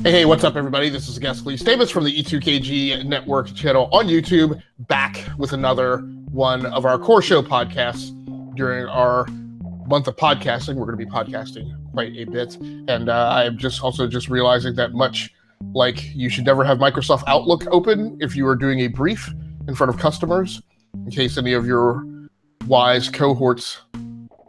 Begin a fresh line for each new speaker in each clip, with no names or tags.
Hey, what's up, everybody? This is Ghastly Statements from the E2KG Network channel on YouTube, back with another one of our core show podcasts during our month of podcasting. We're going to be podcasting quite a bit, and I'm just realizing that much like you should never have Microsoft Outlook open if you are doing a brief in front of customers, in case any of your wise cohorts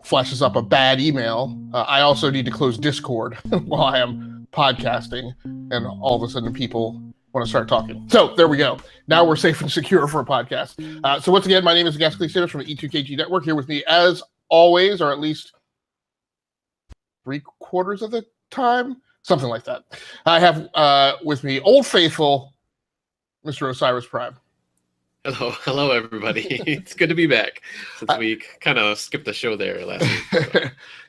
flashes up a bad email. I also need to close Discord while I am podcasting, and all of a sudden people want to start talking. So there we go. Now we're safe and secure for a podcast. So once again, my name is Ghastly Statements from the E2KG Network. Here with me, as always, or at least 3/4 of the time, something like that, I have with me Old Faithful, Mr. Osiris Prime.
Hello, everybody. It's good to be back since we kind of skipped the show there last week. So.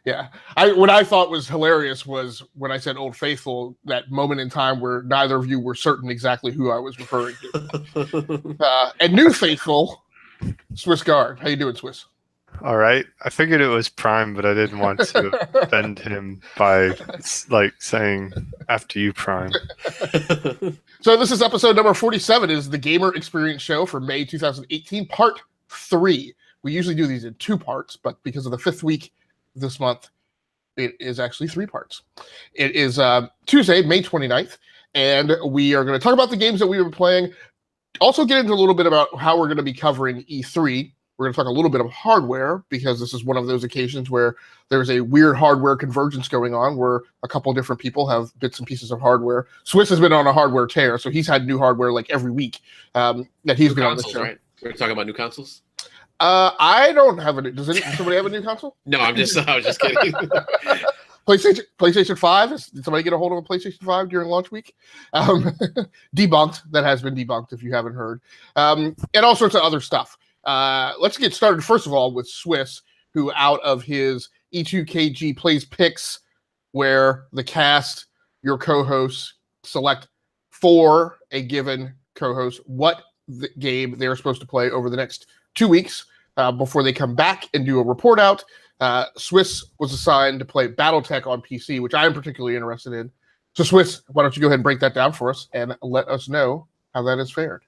Yeah. What I thought was hilarious was when I said Old Faithful, that moment in time where neither of you were certain exactly who I was referring to. And New Faithful, Swiss Guard. How you doing, Swiss?
All right. I figured it was Prime, but I didn't want to offend him by saying after you, Prime.
So this is episode number 47. It is the Gamer Experience Show for May 2018, part 3. We usually do these in 2 parts, but because of the 5th week this month, it is actually 3 parts. It is Tuesday, May 29th, and we are going to talk about the games that we were playing, also get into a little bit about how we're going to be covering E3. We're going to talk a little bit of hardware, because this is one of those occasions where there's a weird hardware convergence going on, where a couple of different people have bits and pieces of hardware. Swiss has been on a hardware tear, so he's had new hardware like every week that he's been on the show. Right?
We're talking about new consoles?
I don't have a. Does somebody have a new console?
No, I was just kidding.
PlayStation 5? Did somebody get a hold of a PlayStation 5 during launch week? Debunked. That has been debunked if you haven't heard. And all sorts of other stuff. Let's get started, first of all, with Swiss, who out of his E2KG Plays Picks, where the cast, your co-hosts, select for a given co-host what the game they're supposed to play over the next 2 weeks before they come back and do a report out. Swiss was assigned to play BattleTech on PC, which I am particularly interested in. So Swiss, why don't you go ahead and break that down for us and let us know how that has fared.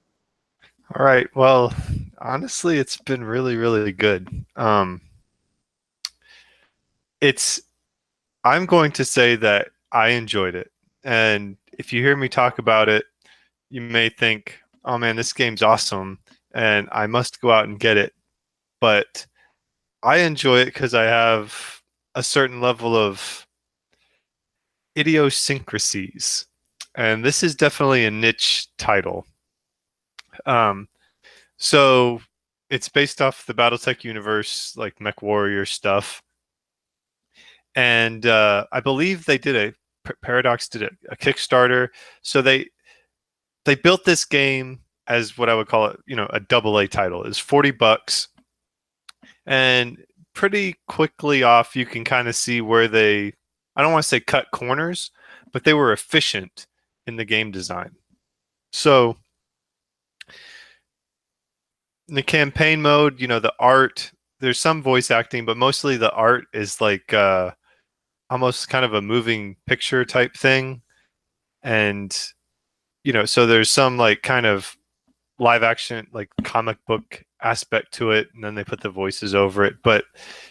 All right. Well, honestly, it's been really, really good. I'm going to say that I enjoyed it. And if you hear me talk about it, you may think, oh man, this game's awesome and I must go out and get it. But I enjoy it because I have a certain level of idiosyncrasies. And this is definitely a niche title. So it's based off the BattleTech universe, like MechWarrior stuff. And I believe they did Paradox did a Kickstarter. So they built this game as what I would call it, a AA title. It's $40. And pretty quickly off, you can kind of see where I don't want to say cut corners, but they were efficient in the game design. So in the campaign mode, the art, there's some voice acting, but mostly the art is like almost kind of a moving picture type thing. And, so there's some like kind of live action, like comic book aspect to it. And then they put the voices over it. But,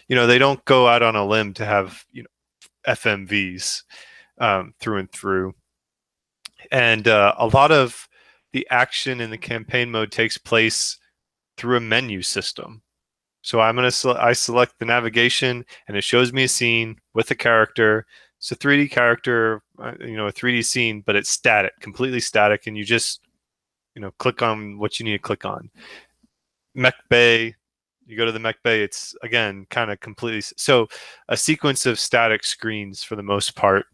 they don't go out on a limb to have, FMVs through and through. And a lot of the action in the campaign mode takes place through a menu system. So I select the navigation and it shows me a scene with a character. It's a 3D character, a 3D scene, but it's static, completely static. And you just, click on what you need to click on. Mech Bay, you go to the Mech Bay, it's again, kind of completely. So a sequence of static screens for the most part.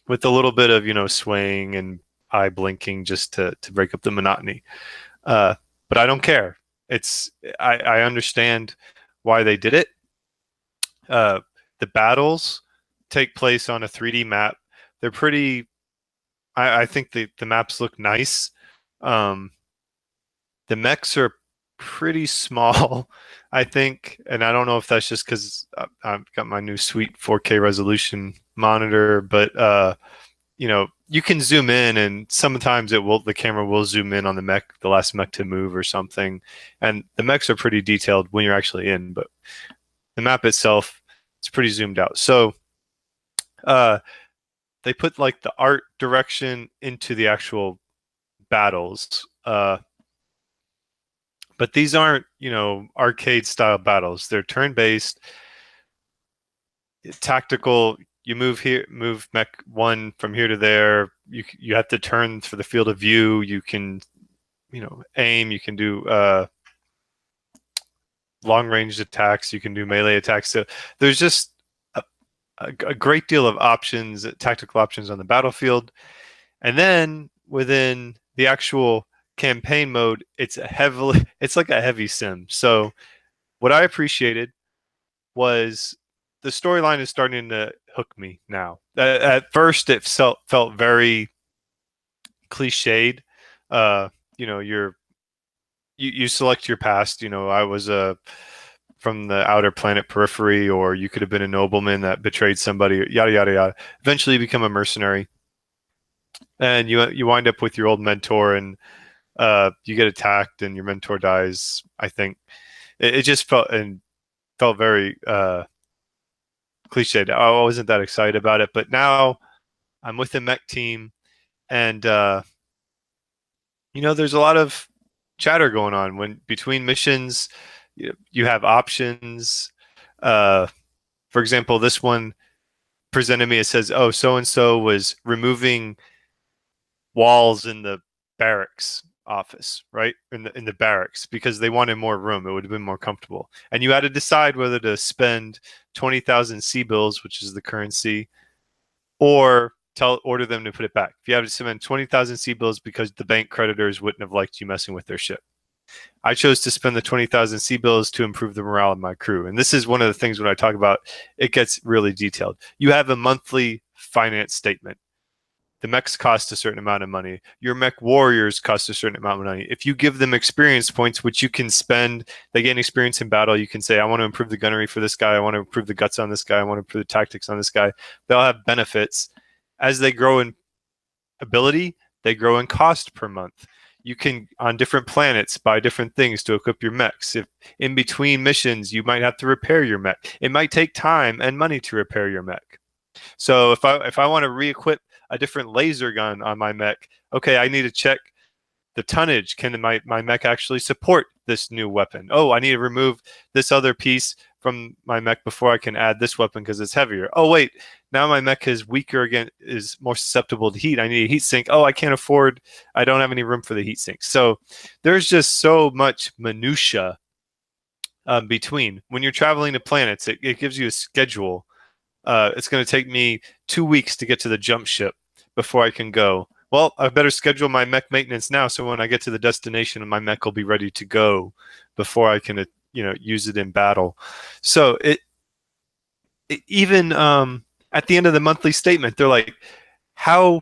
with a little bit of swaying and eye blinking just to break up the monotony. But I don't care. I understand why they did it. The battles take place on a 3D map. They're pretty. I think the maps look nice. The mechs are pretty small, I think, and I don't know if that's just because I've got my new sweet 4K resolution monitor, but you can zoom in, and sometimes the camera will zoom in on the mech, the last mech to move or something, and the mechs are pretty detailed when you're actually in, but the map itself, it's pretty zoomed out. So they put like the art direction into the actual battles. But these aren't, arcade style battles. They're turn-based, tactical. You move mech one from here to there. You have to turn for the field of view. You can, aim. You can do long-range attacks. You can do melee attacks. So there's just a great deal of options, tactical options on the battlefield. And then within the actual campaign mode, it's like a heavy sim. So what I appreciated was the storyline is starting to hook me now. At first it felt very cliched. You select your past. I was from the outer planet periphery, or you could have been a nobleman that betrayed somebody, yada yada yada. Eventually you become a mercenary, and you wind up with your old mentor, and you get attacked and your mentor dies. I think it just felt very cliched. I wasn't that excited about it, but now I'm with the mech team, and there's a lot of chatter going on when between missions. You have options. For example, this one presented me. It says, "Oh, so and so was removing walls in the barracks office, right? In the barracks, because they wanted more room. It would have been more comfortable." And you had to decide whether to spend 20,000 C-bills, which is the currency, or order them to put it back. If you have to spend 20,000 C-bills because the bank creditors wouldn't have liked you messing with their ship. I chose to spend the 20,000 C-bills to improve the morale of my crew. And this is one of the things when I talk about, it gets really detailed. You have a monthly finance statement. The mechs cost a certain amount of money. Your mech warriors cost a certain amount of money. If you give them experience points, which you can spend, they gain experience in battle. You can say, I want to improve the gunnery for this guy. I want to improve the guts on this guy. I want to improve the tactics on this guy. They'll have benefits. As they grow in ability, they grow in cost per month. You can, on different planets, buy different things to equip your mechs. If in between missions, you might have to repair your mech. It might take time and money to repair your mech. So if I want to re-equip a different laser gun on my mech, okay, I need to check the tonnage. Can my mech actually support this new weapon? Oh, I need to remove this other piece from my mech before I can add this weapon because it's heavier. Oh, wait, now my mech is weaker again, is more susceptible to heat. I need a heat sink. Oh, I don't have any room for the heat sink. So there's just so much minutia between. When you're traveling to planets, it gives you a schedule. It's going to take me 2 weeks to get to the jump ship before I can go. Well, I better schedule my mech maintenance now, so when I get to the destination, my mech will be ready to go before I can, use it in battle. So it even at the end of the monthly statement, they're like, "How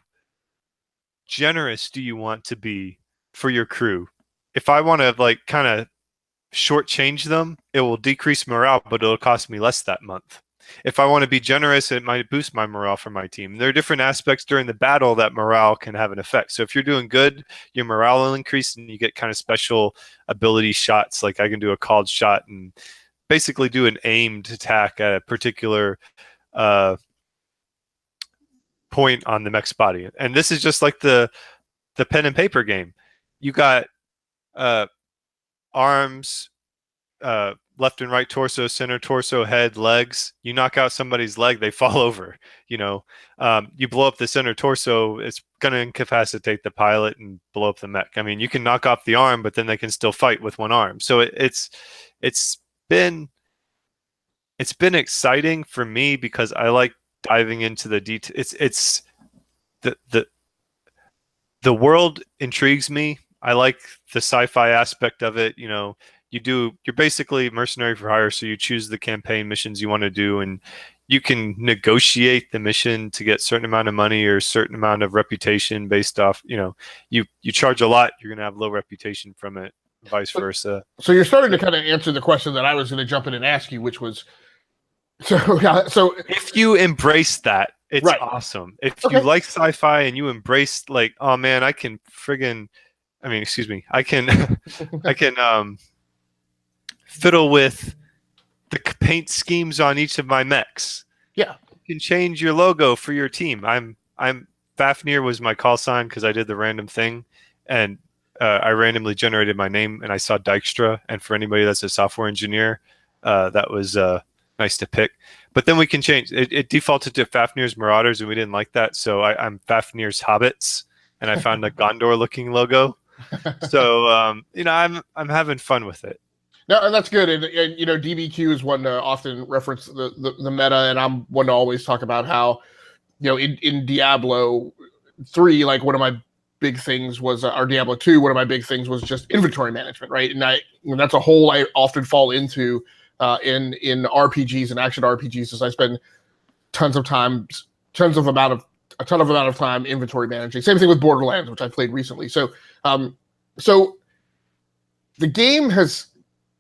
generous do you want to be for your crew? If I want to kind of shortchange them, it will decrease morale, but it'll cost me less that month. If I want to be generous, it might boost my morale for my team." There are different aspects during the battle that morale can have an effect. So if you're doing good, your morale will increase and you get kind of special ability shots. Like I can do a called shot and basically do an aimed attack at a particular point on the mech's body. And this is just like the pen and paper game. You got arms, left and right torso, center torso, head, legs. You knock out somebody's leg, they fall over. You blow up the center torso, it's going to incapacitate the pilot and blow up the mech. I mean, you can knock off the arm, but then they can still fight with one arm. So it's been exciting for me because I like diving into the detail. It's the world intrigues me. I like the sci-fi aspect of it. You're basically mercenary for hire, so you choose the campaign missions you want to do, and you can negotiate the mission to get a certain amount of money or a certain amount of reputation based off, you charge a lot, you're going to have low reputation from it, vice versa.
So you're starting to kind of answer the question that I was going to jump in and ask you, which was, so
if you embrace that, it's
right.
awesome. If you like sci-fi and you embrace like, oh man, I can I can fiddle with the paint schemes on each of my mechs.
Yeah,
you can change your logo for your team. I'm Fafnir was my call sign because I did the random thing, and I randomly generated my name, and I saw Dijkstra. And for anybody that's a software engineer, that was nice to pick. But then we can change. It defaulted to Fafnir's Marauders, and we didn't like that, so I'm Fafnir's Hobbits, and I found a Gondor-looking logo. So I'm having fun with it.
No, and that's good. And DBQ is one to often reference the meta, and I'm one to always talk about how, in Diablo 3, like one of my big things was, or Diablo 2, one of my big things was just inventory management, right? And that's a hole I often fall into in RPGs and action RPGs, as I spend a ton of amount of time inventory managing. Same thing with Borderlands, which I played recently. So the game has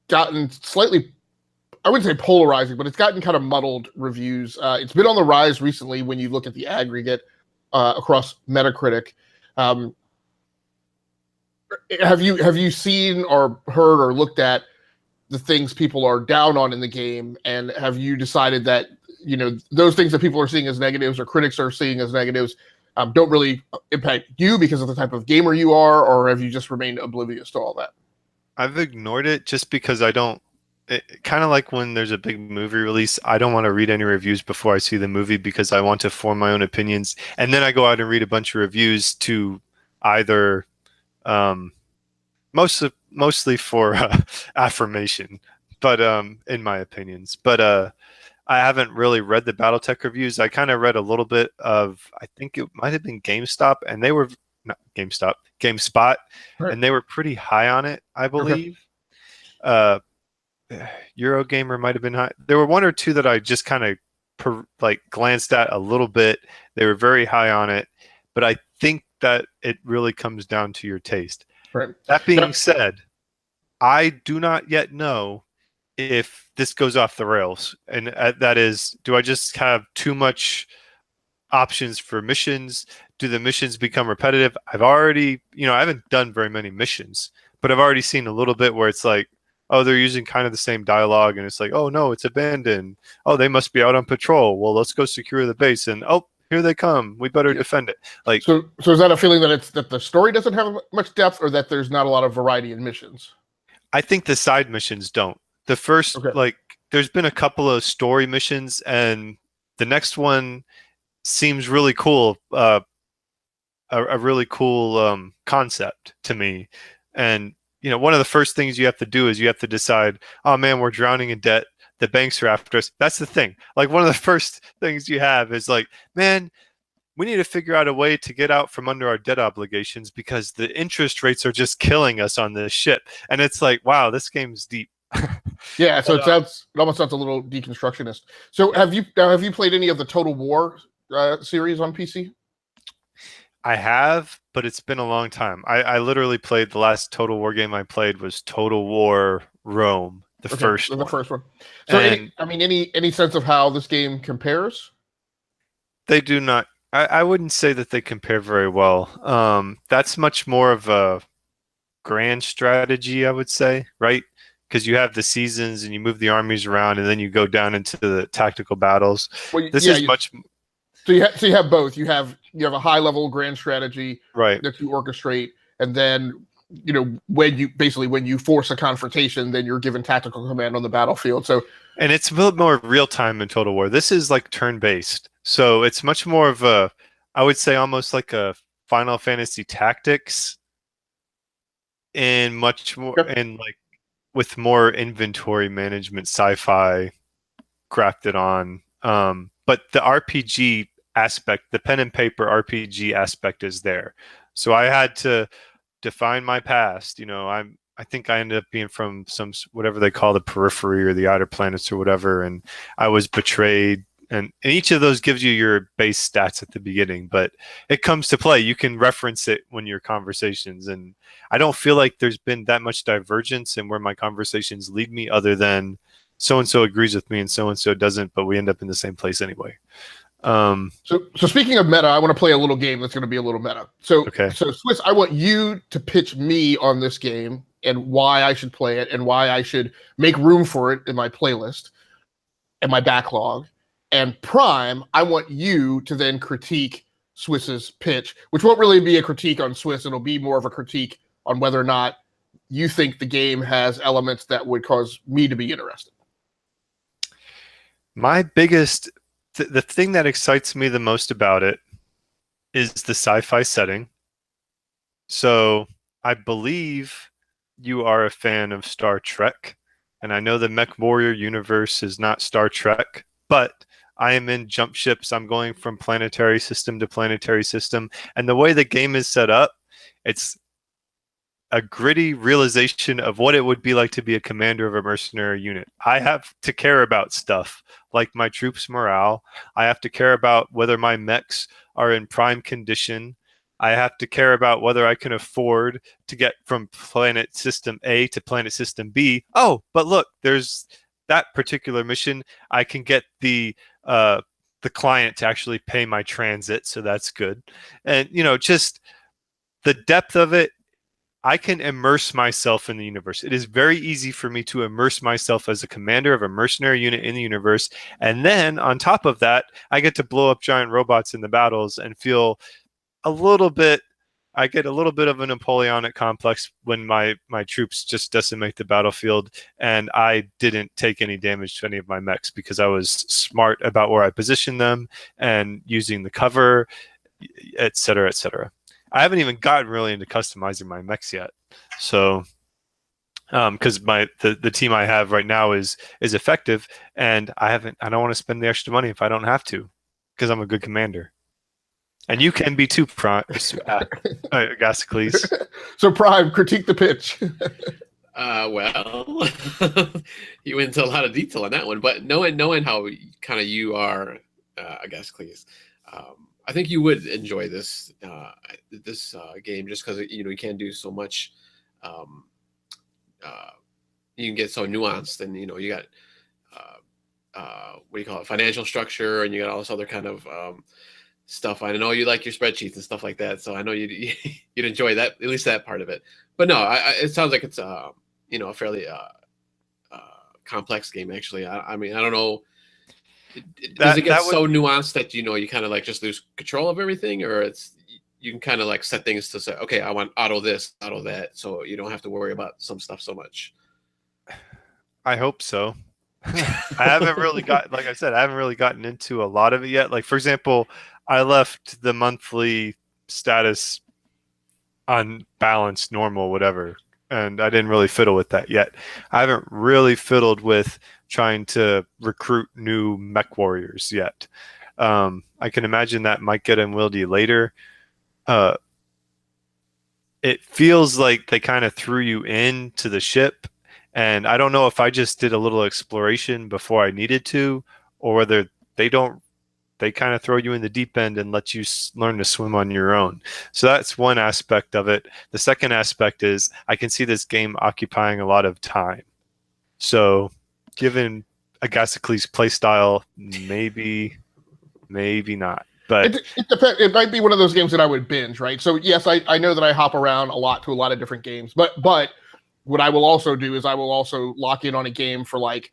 gotten slightly, I wouldn't say polarizing, but it's gotten kind of muddled reviews. It's been on the rise recently when you look at the aggregate across Metacritic. Have you seen or heard or looked at the things people are down on in the game, and have you decided that those things that people are seeing as negatives or critics are seeing as negatives don't really impact you because of the type of gamer you are, or have you just remained oblivious to all that?
I've ignored it just because I don't. Kind of like when there's a big movie release, I don't want to read any reviews before I see the movie because I want to form my own opinions, and then I go out and read a bunch of reviews to either, mostly for affirmation, but in my opinions. But I haven't really read the BattleTech reviews. I kind of read a little bit of, I think it might have been GameStop, and they were not GameStop, GameSpot,
Right.
and they were pretty high on it, I believe.
Okay.
Eurogamer might have been high. There were one or two that I just kind of glanced at a little bit. They were very high on it, but I think that it really comes down to your taste.
Right.
That being said, I do not yet know if this goes off the rails, and that is, do I just have too much options for missions? Do the missions become repetitive? I've already, I haven't done very many missions, but I've already seen a little bit where it's like, oh, they're using kind of the same dialogue, and it's like, oh no, it's abandoned. Oh, they must be out on patrol. Well, let's go secure the base, and oh, here they come. We better defend it. Like,
so is that a feeling that the story doesn't have much depth, or that there's not a lot of variety in missions?
I think the side missions don't. The first, there's been a couple of story missions, and the next one seems really cool. A really cool concept to me. And one of the first things you have to do is you have to decide, oh man, we're drowning in debt. The banks are after us. That's the thing. Like, one of the first things you have is like, man, we need to figure out a way to get out from under our debt obligations because the interest rates are just killing us on this ship. And it's like, wow, this game's deep.
Yeah, so it almost sounds a little deconstructionist. So have you played any of the Total War series on PC?
I have, but it's been a long time. I literally played, the last Total War game I played was Total War Rome, the first one.
So any sense of how this game compares?
They do not. I wouldn't say that they compare very well. That's much more of a grand strategy, I would say, right? Because you have the seasons and you move the armies around, and then you go down into the tactical battles. Well, much.
So you have both. You have a high level grand strategy,
right,
that you orchestrate, and then when you force a confrontation, then you're given tactical command on the battlefield. So,
and it's a little more real time in Total War. This is like turn based, so it's much more of a, I would say, almost like a Final Fantasy Tactics, and much more, and like with more inventory management, sci-fi crafted on. But the RPG aspect, the pen and paper RPG aspect is there. So I had to define my past. I think I ended up being from some whatever they call the periphery or the outer planets or whatever, and I was betrayed. And each of those gives you your base stats at the beginning, but it comes to play. You can reference it when your conversations, and I don't feel like there's been that much divergence in where my conversations lead me, other than so and so agrees with me and so doesn't, but we end up in the same place anyway.
So speaking of meta, I want to play a little game that's going to be a little meta. So Swiss, I want you to pitch me on this game and why I should play it and why I should make room for it in my playlist and my backlog. And Prime, I want you to then critique Swiss's pitch, which won't really be a critique on Swiss. It'll be more of a critique on whether or not you think the game has elements that would cause me to be interested.
My biggest, the thing that excites me the most about it is the sci-fi setting. So I believe you are a fan of Star Trek, and I know the Mech Warrior universe is not Star Trek, but I am in jump ships. I'm going from planetary system to planetary system. And the way the game is set up, it's a gritty realization of what it would be like to be a commander of a mercenary unit. I have to care about stuff like my troops' morale. I have to care about whether my mechs are in prime condition. I have to care about whether I can afford to get from planet system A to planet system B. Oh, but look, there's that particular mission. I can get the client to actually pay my transit, so that's good. And just the depth of it, I can immerse myself in the universe. It is very easy for me to immerse myself as a commander of a mercenary unit in the universe. And then on top of that, I get to blow up giant robots in the battles and feel I get a little bit of a Napoleonic complex when my troops just decimate the battlefield and I didn't take any damage to any of my mechs because I was smart about where I positioned them and using the cover, et cetera, et cetera. I haven't even gotten really into customizing my mechs yet. So, because the team I have right now is effective, and I don't want to spend the extra money if I don't have to, because I'm a good commander. And you can be too, Gasicles.
So Prime, critique the pitch.
Well, you went into a lot of detail on that one, but knowing how kind of you are, Gasicles, I think you would enjoy this game just because you can do so much. You can get so nuanced, and you got what do you call it, financial structure, and you got all this other kind of stuff. I know you like your spreadsheets and stuff like that, so I know you'd enjoy that, at least that part of it. But no, it sounds like it's a fairly complex game actually. I mean, I don't know. Does it get so nuanced that you kind of like just lose control of everything, or you can kind of like set things to say, okay, I want auto this, auto that, so you don't have to worry about some stuff so much?
I hope so. I haven't really gotten into a lot of it yet. Like, for example, I left the monthly status on balance, normal, whatever, and I didn't really fiddle with that yet. I haven't really fiddled with trying to recruit new mech warriors yet. I can imagine that might get unwieldy later. It feels like they kind of threw you into the ship, and I don't know if I just did a little exploration before I needed to, or whether they kind of throw you in the deep end and let you learn to swim on your own. So that's one aspect of it. The second aspect is I can see this game occupying a lot of time. So given Agasicles' playstyle, maybe not. But
it depends. It might be one of those games that I would binge, right? So yes, I know that I hop around a lot to a lot of different games, but what I will also do is I will also lock in on a game for like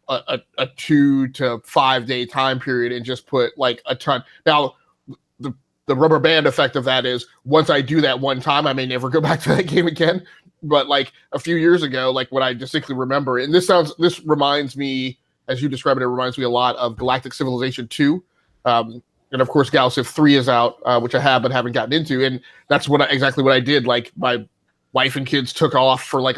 a 2 to 5 day time period and just put like a ton. Now, the rubber band effect of that is once I do that one time, I may never go back to that game again. But like a few years ago, like what I distinctly remember, and this reminds me, as you described it reminds me a lot of Galactic Civilization 2. And of course, Galciv 3 is out, which I have but haven't gotten into. And that's exactly what I did. Like my wife and kids took off for like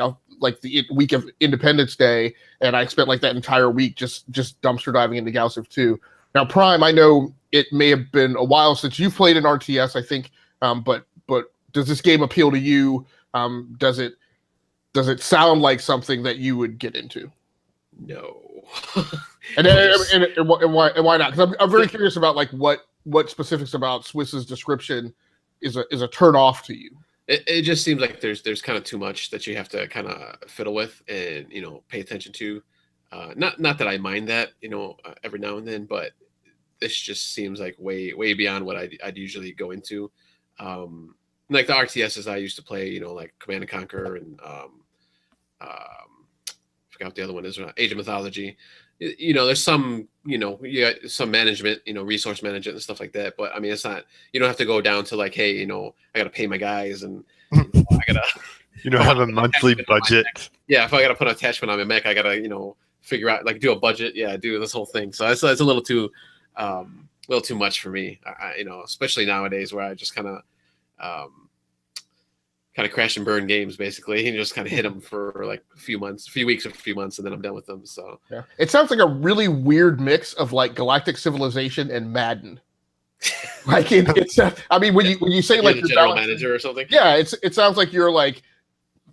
the week of Independence Day, and I spent like that entire week just dumpster diving into Galciv 2. Now, Prime, I know it may have been a while since you've played an RTS, I think, but does this game appeal to you? Does it sound like something that you would get into?
No.
And why not? Because I'm very curious about like what specifics about Swiss's description is a turn off to you.
It just seems like there's kind of too much that you have to kind of fiddle with and pay attention to. Not that I mind that every now and then, but this just seems like way beyond what I'd usually go into. Like the RTSs I used to play, like Command and Conquer and forgot what the other one is, Age of Mythology. There's some, some management, resource management and stuff like that. But I mean, it's not, you don't have to go down to like, hey, I got to pay my guys and I got to,
have a monthly budget.
Yeah. If I got to put an attachment on my mech, I got to, figure out, like do a budget. Yeah. Do this whole thing. So it's a little too much for me, especially nowadays where I just kind of crash and burn games basically, and just kind of hit them for like a few weeks or a few months, and then I'm done with them. So
yeah, it sounds like a really weird mix of like Galactic Civilization and Madden. Like it's I mean, when you say like
the general manager or something,
yeah, it sounds like you're like,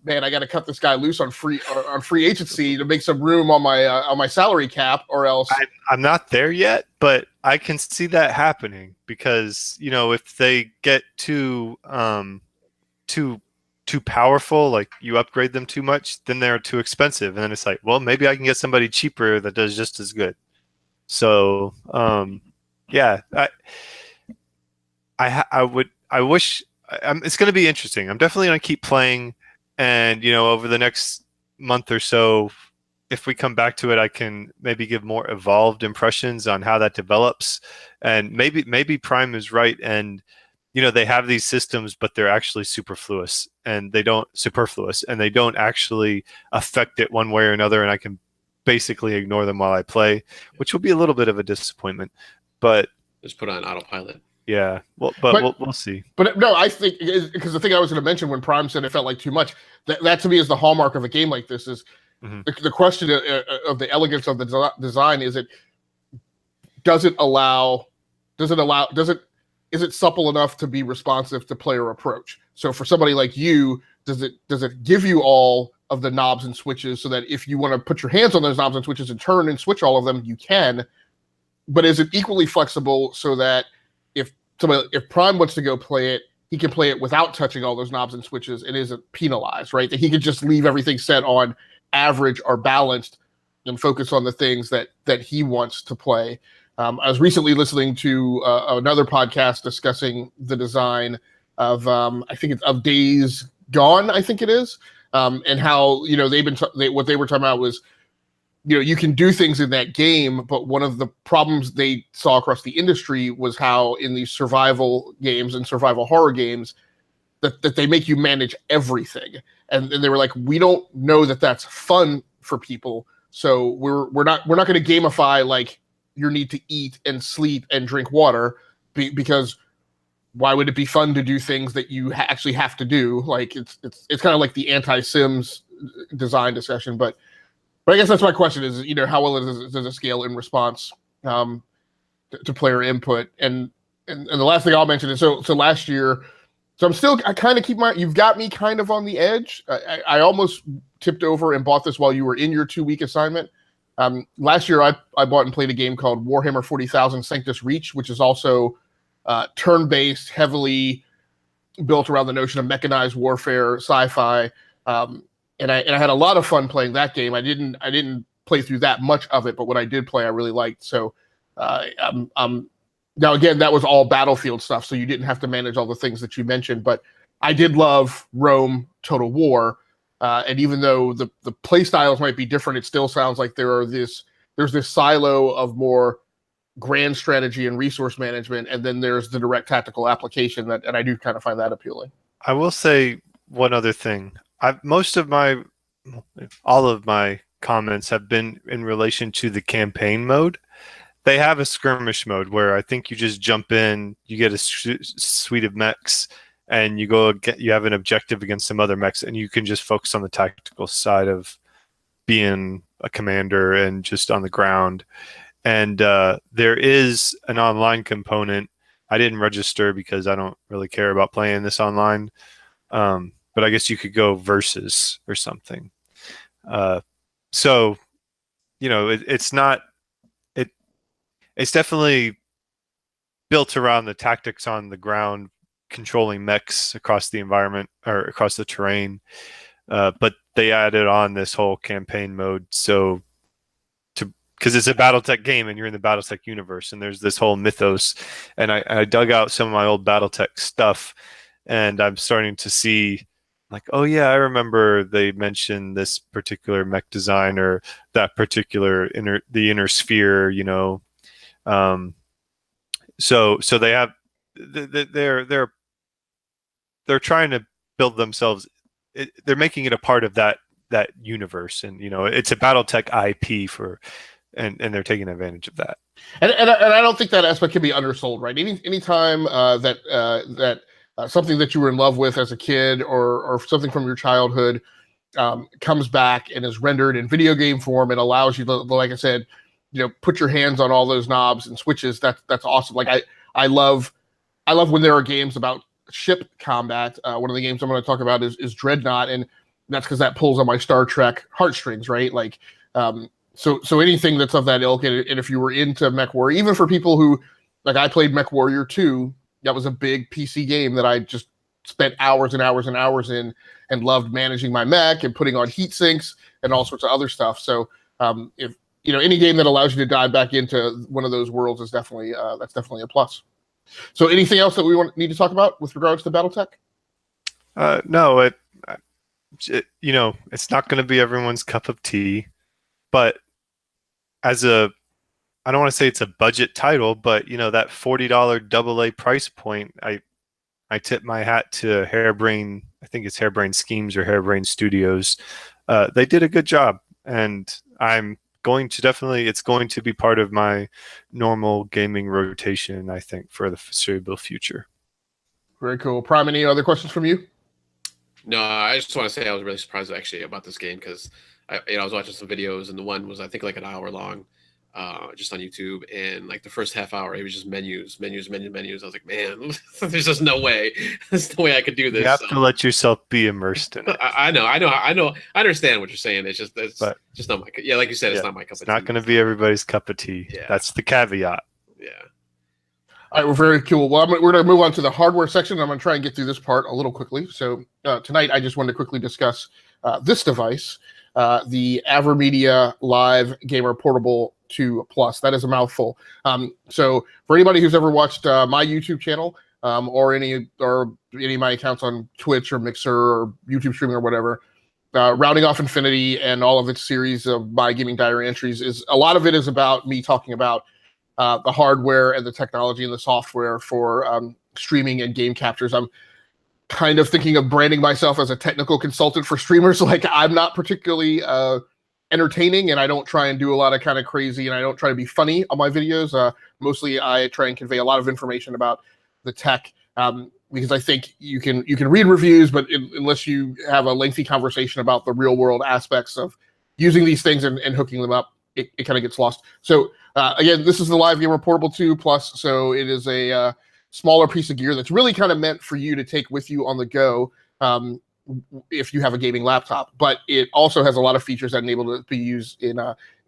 man, I got to cut this guy loose on free agency to make some room on my salary cap, or else
I'm not there yet, but I can see that happening because if they get too powerful, like you upgrade them too much, then they're too expensive, and then it's like, well, maybe I can get somebody cheaper that does just as good. So yeah, I wish it's going to be interesting. I'm definitely going to keep playing, and over the next month or so, if we come back to it, I can maybe give more evolved impressions on how that develops, and maybe Prime is right, and they have these systems, but they're actually superfluous, and they don't actually affect it one way or another, and I can basically ignore them while I play, which will be a little bit of a disappointment. But
just put on autopilot.
Yeah, well, but we'll see.
But no, I think because the thing I was going to mention when Prime said it felt like too much, that to me is the hallmark of a game like this. Is the question of the elegance of the design? Is it supple enough to be responsive to player approach? So for somebody like you, does it give you all of the knobs and switches so that if you want to put your hands on those knobs and switches and turn and switch all of them, you can? But is it equally flexible so that if Prime wants to go play it, he can play it without touching all those knobs and switches and isn't penalized, right? That he could just leave everything set on average or balanced and focus on the things that he wants to play. I was recently listening to another podcast discussing the design of I think it's of Days Gone, I think it is, and how what they were talking about was you can do things in that game, but one of the problems they saw across the industry was how in these survival games and survival horror games that they make you manage everything, and they were like, we don't know that that's fun for people, so we're not going to gamify like your need to eat and sleep and drink water, because why would it be fun to do things that you actually have to do? Like it's kind of like the anti-Sims design discussion, but I guess that's my question is, how well does it scale in response to player input? And the last thing I'll mention is, so last year, I kind of you've got me kind of on the edge. I almost tipped over and bought this while you were in your 2-week assignment. Last year, I bought and played a game called Warhammer 40,000 Sanctus Reach, which is also turn-based, heavily built around the notion of mechanized warfare, sci-fi. And I had a lot of fun playing that game. I didn't play through that much of it, but what I did play, I really liked. So now again, that was all Battlefield stuff, so you didn't have to manage all the things that you mentioned. But I did love Rome Total War, and even though the play styles might be different, it still sounds like there's this silo of more grand strategy and resource management, and then there's the direct tactical application and I do kind of find that appealing.
I will say one other thing. All of my comments have been in relation to the campaign mode. They have a skirmish mode where I think you just jump in, you get a suite of mechs, and you have an objective against some other mechs, and you can just focus on the tactical side of being a commander and just on the ground. and there is an online component. I didn't register because I don't really care about playing this online. But I guess you could go versus or something. So, it's not it. It's definitely built around the tactics on the ground, controlling mechs across the environment or across the terrain. But they added on this whole campaign mode, because it's a BattleTech game and you're in the BattleTech universe, and there's this whole mythos. And I dug out some of my old BattleTech stuff, and I'm starting to see, like, oh yeah, I remember they mentioned this particular mech design or that particular inner sphere, So they have they're trying to build themselves. They're making it a part of that universe, and it's a BattleTech IP and they're taking advantage of that.
And I don't think that aspect can be undersold, right? Anytime that something that you were in love with as a kid or something from your childhood comes back and is rendered in video game form, it allows you to, like I said, put your hands on all those knobs and switches. That's awesome. Like I love when there are games about ship combat. One of the games I'm going to talk about is Dreadnought, and that's because that pulls on my Star Trek heartstrings, right? Like, so anything that's of that ilk, and if you were into MechWarrior, even for people who, like, I played MechWarrior 2, that was a big PC game that I just spent hours and hours and hours in, and loved managing my mech and putting on heat sinks and all sorts of other stuff. So if any game that allows you to dive back into one of those worlds is definitely that's definitely a plus. So anything else that we need to talk about with regards to BattleTech?
No, it's not going to be everyone's cup of tea, but I don't want to say it's a budget title, but that $40 AA price point, I tip my hat to Harebrained. I think it's Harebrained Schemes or Harebrained Studios. They did a good job, and I'm going to it's going to be part of my normal gaming rotation, I think, for the foreseeable future.
Very cool. Prime, any other questions from you?
No, I just want to say I was really surprised actually about this game, because I was watching some videos, and the one was, I think, like an hour long, just on YouTube, and like the first half hour, it was just menus. I was like, man, there's just no way. There's no way I could do this.
You have to let yourself be immersed in it.
I know. I understand what you're saying. It's just not my. Yeah, like you said, it's not my cup of tea.
It's not going to be everybody's cup of tea.
Yeah.
That's the caveat.
Yeah.
All right, we're very cool. Well, we're going to move on to the hardware section. I'm going to try and get through this part a little quickly. So tonight, I just wanted to quickly discuss this device, the AverMedia Live Gamer Portable 2 Plus. That is a mouthful. So for anybody who's ever watched my YouTube channel or any of my accounts on Twitch or Mixer or YouTube streaming or whatever, Rounding Off Infinity and all of its series of my gaming diary entries, a lot of it is about me talking about the hardware and the technology and the software for streaming and game captures. I'm kind of thinking of branding myself as a technical consultant for streamers. Like, I'm not particularly entertaining, and I don't try and do a lot of kind of crazy, and I don't try to be funny on my videos. Mostly I try and convey a lot of information about the tech, because I think you can read reviews, but unless you have a lengthy conversation about the real world aspects of using these things and hooking them up, it kind of gets lost. So again, this is the Live Gamer Portable 2 Plus. So it is a smaller piece of gear that's really kind of meant for you to take with you on the go if you have a gaming laptop. But it also has a lot of features that enable it to be used in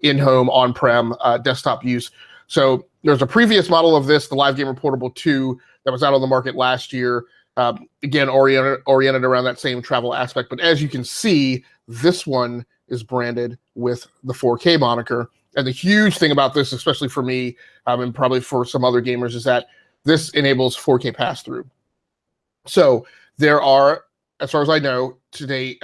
in-home, on-prem, desktop use. So there's a previous model of this, the Live Gamer Portable 2, that was out on the market last year. Again, oriented around that same travel aspect. But as you can see, this one is branded with the 4K moniker. And the huge thing about this, especially for me, and probably for some other gamers, is that this enables 4K pass-through. So there are, as far as I know, today,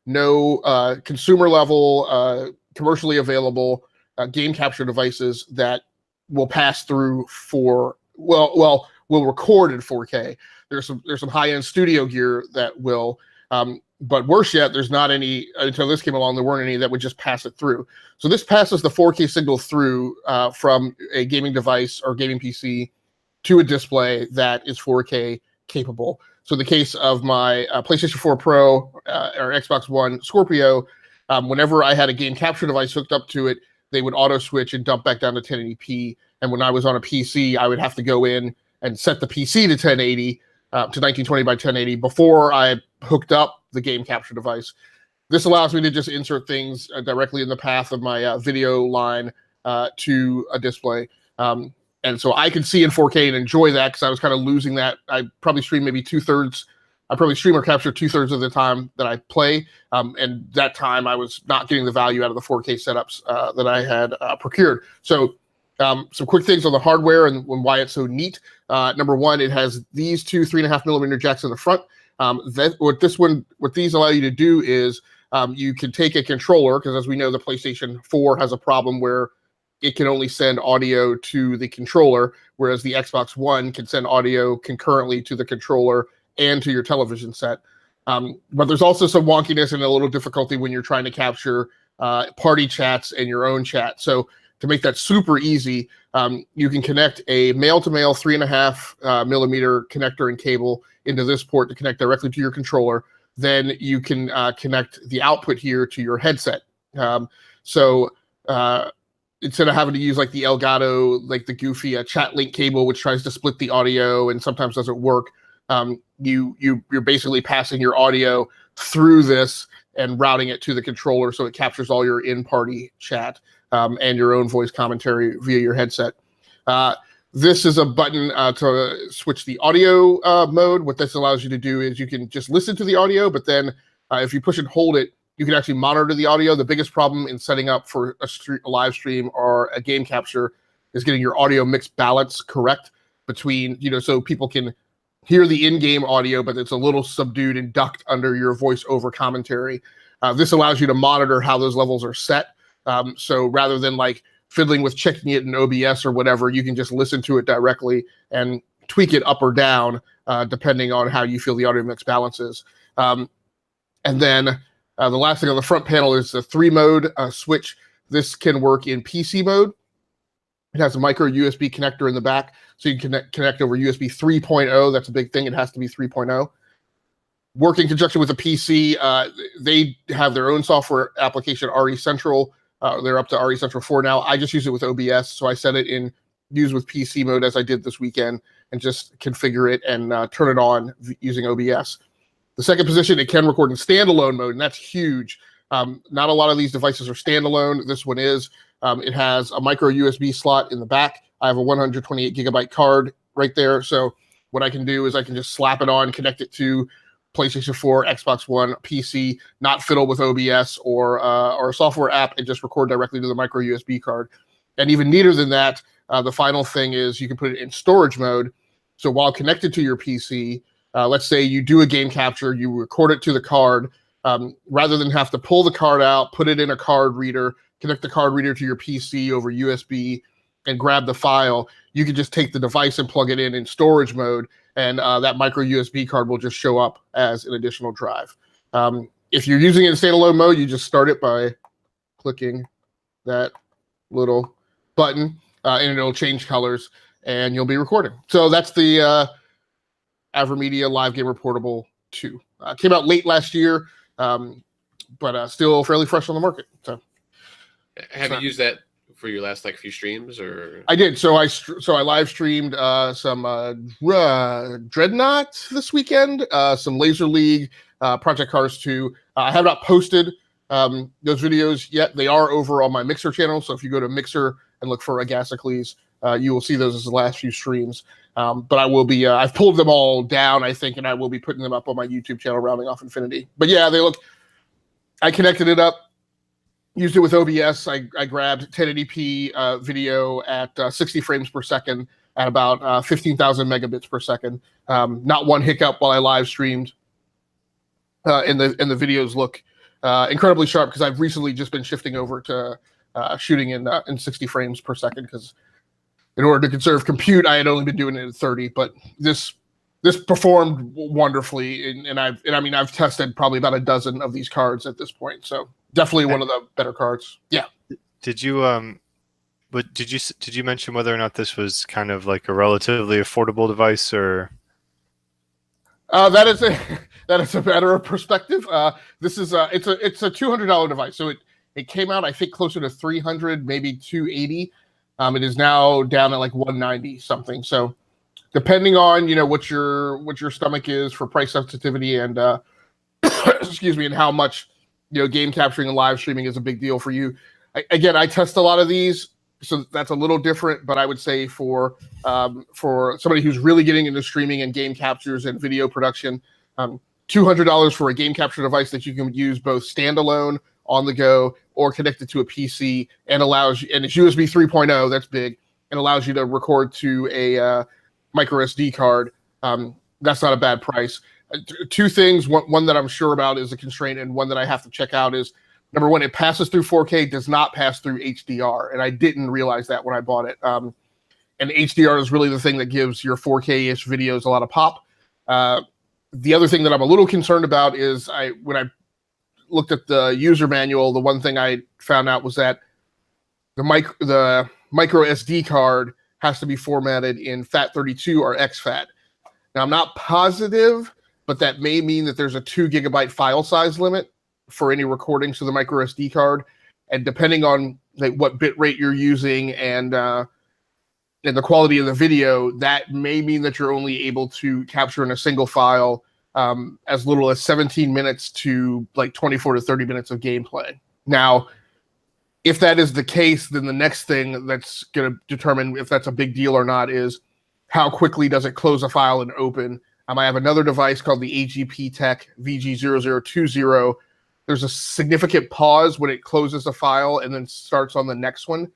no consumer level, commercially available game capture devices that will pass through will record in 4K. There's some high-end studio gear that will, but worse yet, there's not any, until this came along, there weren't any that would just pass it through. So this passes the 4K signal through from a gaming device or gaming PC to a display that is 4K capable. So in the case of my PlayStation 4 Pro or Xbox One Scorpio, whenever I had a game capture device hooked up to it, they would auto switch and dump back down to 1080p. And when I was on a PC, I would have to go in and set the PC to 1080 to 1920 by 1080 before I hooked up the game capture device. This allows me to just insert things directly in the path of my video line to a display. And so I can see in 4K and enjoy that, because I was kind of losing that. I probably stream maybe I probably stream or capture 2/3 of the time that I play. And that time I was not getting the value out of the 4K setups that I had procured. So some quick things on the hardware and why it's so neat. Number one, it has these two 3.5mm jacks in the front. What these allow you to do is you can take a controller, because as we know, the PlayStation 4 has a problem where it can only send audio to the controller, whereas the Xbox One can send audio concurrently to the controller and to your television set. But there's also some wonkiness and a little difficulty when you're trying to capture party chats and your own chat. So to make that super easy, you can connect a male-to-male 3.5mm connector and cable into this port to connect directly to your controller. Then you can connect the output here to your headset. Instead of having to use like the Elgato, like the goofy chat link cable, which tries to split the audio and sometimes doesn't work, you're basically passing your audio through this and routing it to the controller, so it captures all your in-party chat and your own voice commentary via your headset. This is a button to switch the audio mode. What this allows you to do is you can just listen to the audio, but then if you push and hold it, you can actually monitor the audio. The biggest problem in setting up for a live stream or a game capture is getting your audio mix balance correct between, so people can hear the in-game audio, but it's a little subdued and ducked under your voice-over commentary. This allows you to monitor how those levels are set. So rather than like fiddling with checking it in OBS or whatever, you can just listen to it directly and tweak it up or down depending on how you feel the audio mix balance is. And then the last thing on the front panel is the 3-mode switch. This can work in PC mode. It has a micro USB connector in the back, so you can connect over USB 3.0. That's a big thing. It has to be 3.0. Work in conjunction with a PC. They have their own software application, RE Central. They're up to RE Central 4 now. I just use it with OBS, so I set it in use with PC mode as I did this weekend and just configure it and turn it on using OBS. The second position, it can record in standalone mode, and that's huge. Not a lot of these devices are standalone. This one is. It has a micro USB slot in the back. I have a 128 gigabyte card right there. So what I can do is I can just slap it on, connect it to PlayStation 4, Xbox One, PC, not fiddle with OBS or a software app, and just record directly to the micro USB card. And even neater than that, the final thing is you can put it in storage mode. So while connected to your PC, let's say you do a game capture, you record it to the card, rather than have to pull the card out, put it in a card reader, connect the card reader to your PC over USB, and grab the file, you can just take the device and plug it in storage mode, and that micro USB card will just show up as an additional drive. If you're using it in standalone mode, you just start it by clicking that little button, and it'll change colors, and you'll be recording. So that's the AverMedia Live Gamer Portable 2. Came out late last year, but still fairly fresh on the market. So,
have you used that for your last few streams, or? I
did. So I live streamed some Dreadnought this weekend, some Laser League, Project Cars 2. I have not posted those videos yet. They are over on my Mixer channel. So if you go to Mixer and look for Agasicles, you will see those as the last few streams. But I will be, I've pulled them all down, I think, and I will be putting them up on my YouTube channel, Rounding Off Infinity. But yeah, I connected it up, used it with OBS. I grabbed 1080p video at 60 frames per second at about 15,000 megabits per second. Not one hiccup while I live streamed. And the videos look incredibly sharp, because I've recently just been shifting over to shooting in 60 frames per second, because in order to conserve compute, I had only been doing it at 30. But this performed wonderfully, and I've tested probably about a dozen of these cards at this point. So definitely one of the better cards. Yeah.
Did you did you mention whether or not this was kind of like a relatively affordable device, or?
That is a matter of perspective. This is it's a $200 device, so It came out, I think, closer to 300, maybe 280. It is now down at like 190 something. So depending on what your stomach is for price sensitivity and excuse me, and how much game capturing and live streaming is a big deal for you. I test a lot of these, so that's a little different. But I would say for somebody who's really getting into streaming and game captures and video production, $200 for a game capture device that you can use both standalone, on the go, or connected to a PC, and it's USB 3.0. That's big, and allows you to record to a micro SD card. That's not a bad price. Two things. One that I'm sure about is a constraint, and one that I have to check out is, number one, it passes through 4K, does not pass through HDR, and I didn't realize that when I bought it. And HDR is really the thing that gives your 4K-ish videos a lot of pop. The other thing that I'm a little concerned about is when I looked at the user manual, the one thing I found out was that the micro SD card has to be formatted in FAT32 or exFAT. Now, I'm not positive, but that may mean that there's a 2 gigabyte file size limit for any recordings to the micro SD card, and depending on what bit rate you're using and the quality of the video, that may mean that you're only able to capture in a single file as little as 17 minutes to like 24 to 30 minutes of gameplay. Now, if that is the case, then the next thing that's going to determine if that's a big deal or not is how quickly does it close a file and open. I have another device called the AGP Tech VG0020. There's a significant pause when it closes a file and then starts on the next one,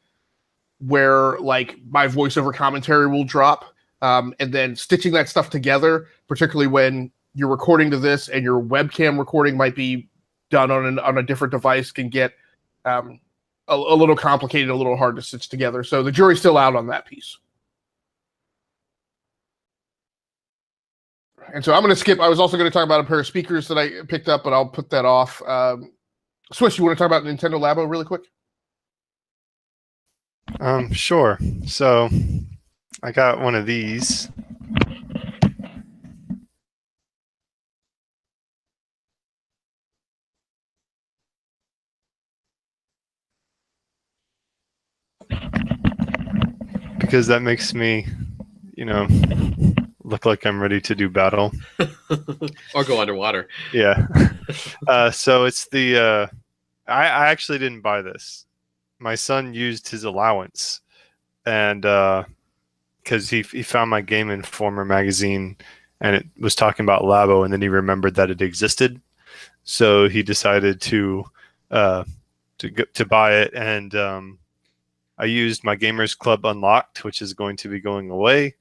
where like my voiceover commentary will drop, and then stitching that stuff together, particularly when you're recording to this and your webcam recording might be done on a different device, can get a little complicated, a little hard to stitch together. So the jury's still out on that piece. And so I'm going to skip. I was also going to talk about a pair of speakers that I picked up, but I'll put that off. Swish, you want to talk about Nintendo Labo really quick?
Sure. So I got one of these. Because that makes me, look like I'm ready to do battle.
Or go underwater.
Yeah. So it's the I actually didn't buy this. My son used his allowance, and because he found my Game Informer magazine and it was talking about Labo, and then he remembered that it existed, so he decided to buy it. And I used my Gamers Club Unlocked, which is going to be going away,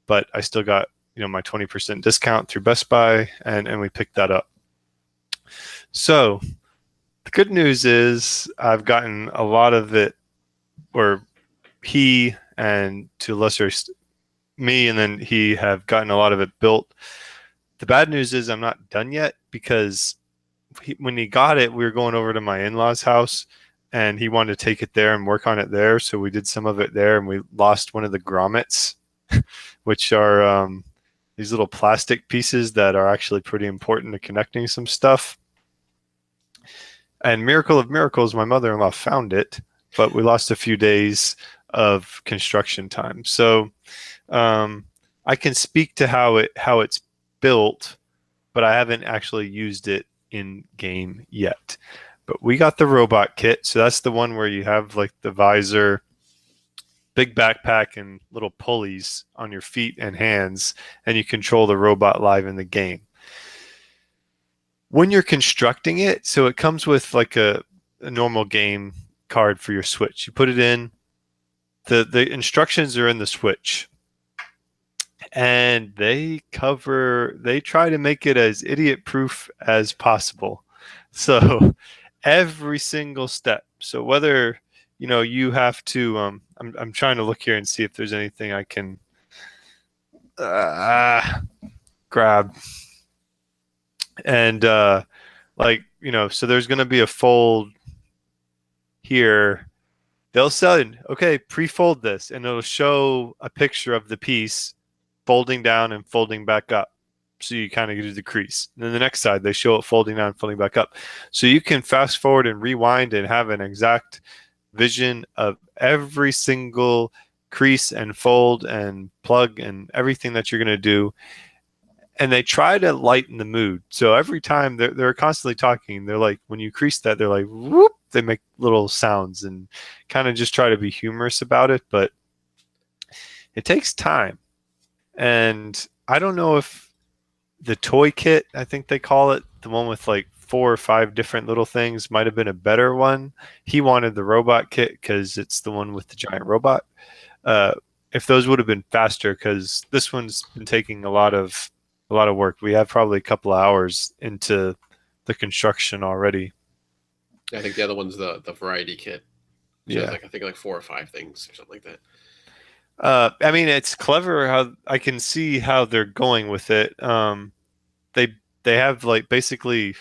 but I still got my 20% discount through Best Buy, and we picked that up. So the good news is I've gotten a lot of it, or he and to a lesser me and then he have gotten a lot of it built. The bad news is I'm not done yet, because when he got it, we were going over to my in-laws' house and he wanted to take it there and work on it there. So we did some of it there, and we lost one of the grommets, which are these little plastic pieces that are actually pretty important to connecting some stuff. And miracle of miracles, my mother-in-law found it, but we lost a few days of construction time. So I can speak to how it's built, but I haven't actually used it in game yet. But we got the robot kit, so that's the one where you have like the visor, big backpack, and little pulleys on your feet and hands, and you control the robot live in the game. When you're constructing it, so it comes with like a normal game card for your Switch. You put it in, the instructions are in the Switch, and they try to make it as idiot proof as possible. So every single step. So whether you have to I'm trying to look here and see if there's anything I can grab. And so there's going to be a fold here. They'll sell it, okay, pre-fold this, and it'll show a picture of the piece folding down and folding back up. So you kind of get to the crease. And then the next side, they show it folding down, folding back up. So you can fast forward and rewind and have an exact vision of every single crease and fold and plug and everything that you're going to do. And they try to lighten the mood. So every time they're constantly talking, they're like, when you crease that, they're like, whoop, they make little sounds and kind of just try to be humorous about it. But it takes time. And I don't know if the toy kit, I think they call it, the one with like 4 or 5 different little things, might have been a better one. He wanted the robot kit because it's the one with the giant robot. If those would have been faster, because this one's been taking a lot of work. We have probably a couple of hours into the construction already.
I think the other one's the variety kit. Which has I think like 4 or 5 things or something like that.
I mean, it's clever how I can see how they're going with it. They have like basically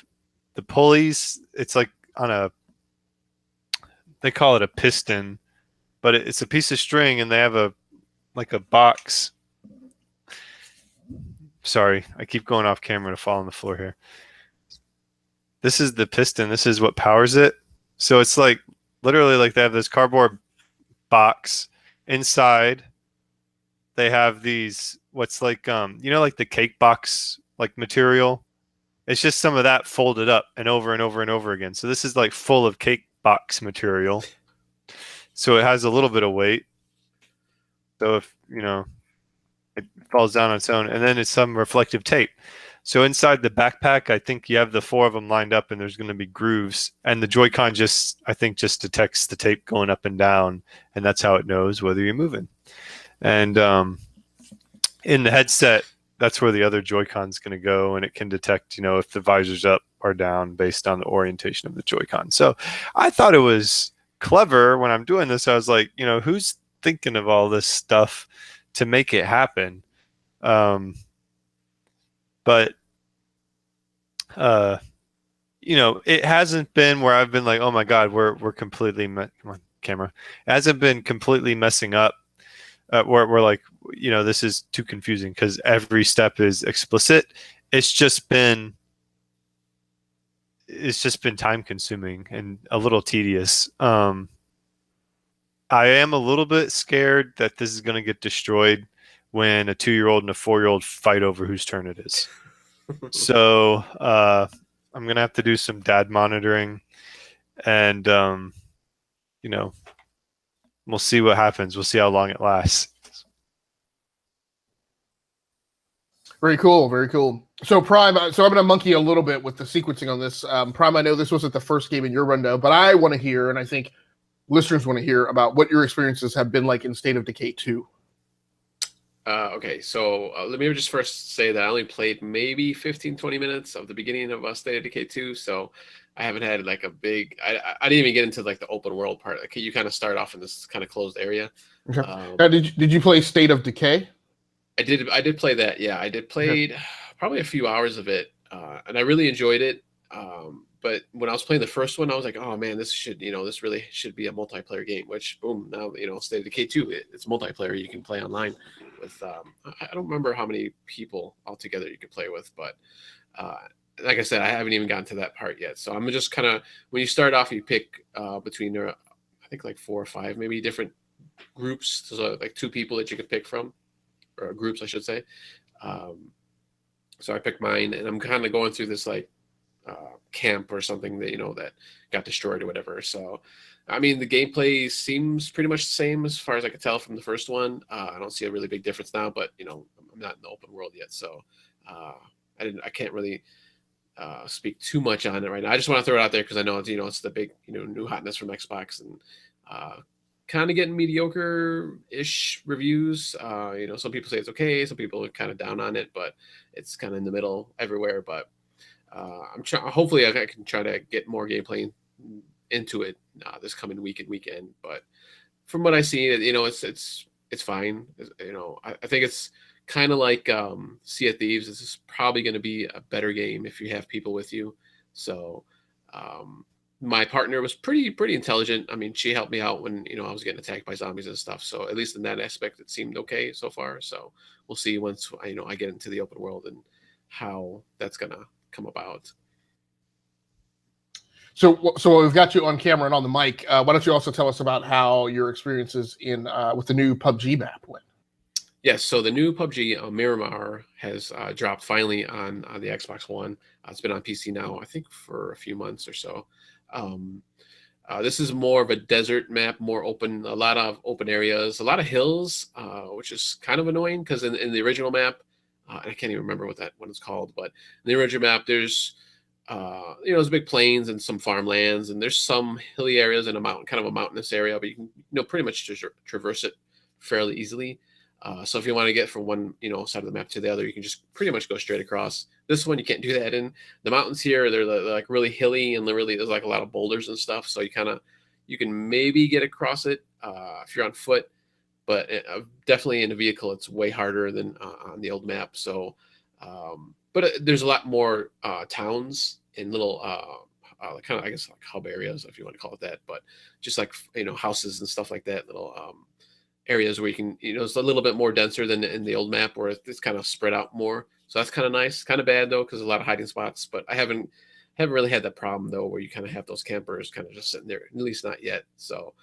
the pulleys. It's like on they call it a piston, but it's a piece of string, and they have a box. Sorry, I keep going off camera to fall on the floor here. This is the piston. This is what powers it. So it's like literally like they have this cardboard box inside. They have these what's like like the cake box like material. It's just some of that folded up and over and over and over again. So this is like full of cake box material. So it has a little bit of weight. So if it falls down on its own, and then it's some reflective tape. So inside the backpack, I think you have the 4 of them lined up, and there's going to be grooves. And the Joy-Con just detects the tape going up and down, and that's how it knows whether you're moving. And in the headset, that's where the other Joy-Con's going to go, and it can detect, if the visor's up or down based on the orientation of the Joy-Con. So I thought it was clever when I'm doing this. I was like, who's thinking of all this stuff to make it happen? But it hasn't been where I've been like, oh my God, we're completely come on, camera. It hasn't been completely messing up. We're like, this is too confusing because every step is explicit. It's just been time consuming and a little tedious. I am a little bit scared that this is going to get destroyed when a 2-year-old and a 4-year-old fight over whose turn it is. So I'm going to have to do some dad monitoring, and we'll see what happens. We'll see how long it lasts.
Very cool. Very cool. So Prime, so I'm going to monkey a little bit with the sequencing on this. Prime, I know this wasn't the first game in your rundown, but I want to hear, and I think listeners want to hear about what your experiences have been like in State of Decay 2.
Okay, so let me just first say that I only played maybe 15-20 minutes of the beginning of State of Decay 2, so I haven't had like a big. I didn't even get into like the open world part. Like, you kind of start off in this kind of closed area.
Okay. Now, did you play State of Decay?
I did play that. Yeah, I did played probably a few hours of it, and I really enjoyed it. But when I was playing the first one, I was like, oh man, this really should be a multiplayer game. Which boom, now State of Decay 2, it's multiplayer. You can play online with I don't remember how many people altogether you could play with, but like I said, I haven't even gotten to that part yet. So I'm just kind of, when you start off, you pick between I think like 4 or 5 maybe different groups, so like 2 people that you could pick from, or groups I should say. So I picked mine, and I'm kind of going through this like camp or something that that got destroyed or whatever. So I mean, the gameplay seems pretty much the same as far as I could tell from the first one. I don't see a really big difference now, but I'm not in the open world yet, so I can't really speak too much on it right now. I just want to throw it out there because I know it's the big new hotness from Xbox, and kind of getting mediocre-ish reviews. Some people say it's okay, some people are kind of down on it, but it's kind of in the middle everywhere. But I'm trying. Hopefully, I can try to get more gameplay into it this coming week and weekend. But from what I see, it's fine. I think it's kind of like Sea of Thieves. This is probably going to be a better game if you have people with you. So my partner was pretty intelligent. I mean, she helped me out when I was getting attacked by zombies and stuff. So at least in that aspect, it seemed okay so far. So we'll see once I get into the open world and how that's gonna come about.
So we've got you on camera and on the mic. Why don't you also tell us about how your experiences in with the new PUBG map went?
Yes, so the new PUBG Miramar has dropped finally on the Xbox One. It's been on PC now, I think, for a few months or so. This is more of a desert map, more open, a lot of open areas, a lot of hills, which is kind of annoying because in the original map, I can't even remember what that one is called, but in the original map, there's there's big plains and some farmlands, and there's some hilly areas and a mountain, kind of a mountainous area, but you can pretty much traverse it fairly easily. So if you want to get from one side of the map to the other, you can just pretty much go straight across. This one you can't do that in. The mountains here, they're like really hilly, and there's like a lot of boulders and stuff. So you can maybe get across it if you're on foot, but definitely in a vehicle it's way harder than on the old map. So but there's a lot more towns and little kind of, I guess, like hub areas, if you want to call it that, but just like houses and stuff like that, little areas where you can, it's a little bit more denser than in the old map, where it's kind of spread out more. So that's kind of nice. Kind of bad though, because a lot of hiding spots. But I haven't really had that problem though, where you kind of have those campers kind of just sitting there. At least not yet. So,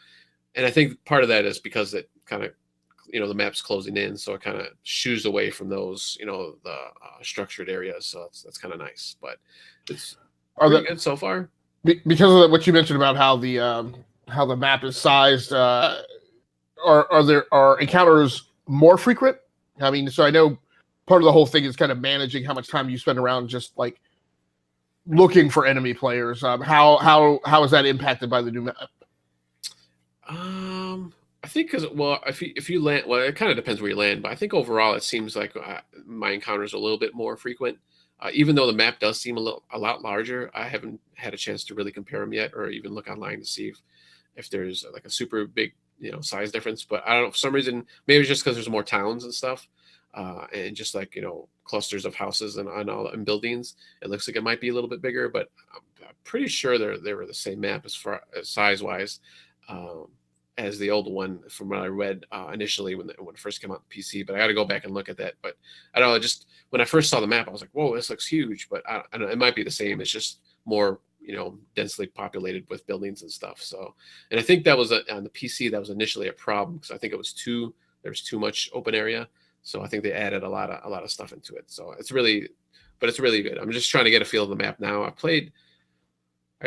and I think part of that is because it kind of, the map's closing in, so it kind of shoos away from those, the structured areas. So that's kind of nice. But it's pretty good so far.
Because of what you mentioned about how the map is sized. Are encounters more frequent? I mean, so I know part of the whole thing is kind of managing how much time you spend around just like looking for enemy players. How is that impacted by the new map?
I think if you land, well, it kind of depends where you land, but I think overall it seems like my encounters are a little bit more frequent. Even though the map does seem a lot larger, I haven't had a chance to really compare them yet, or even look online to see if there's like a super big size difference. But I don't know, for some reason, maybe it's just because there's more towns and stuff, and just like clusters of houses and buildings, it looks like it might be a little bit bigger. But I'm pretty sure they were the same map as far as size wise as the old one, from what I read initially when it first came out on PC. But I got to go back and look at that. But I don't know, just when I first saw the map, I was like, whoa, this looks huge. But I don't know, it might be the same. It's just more densely populated with buildings and stuff. So, and I think that was on the PC, that was initially a problem, because I think there was too much open area. So I think they added a lot of stuff into it. So it's really good. I'm just trying to get a feel of the map now. I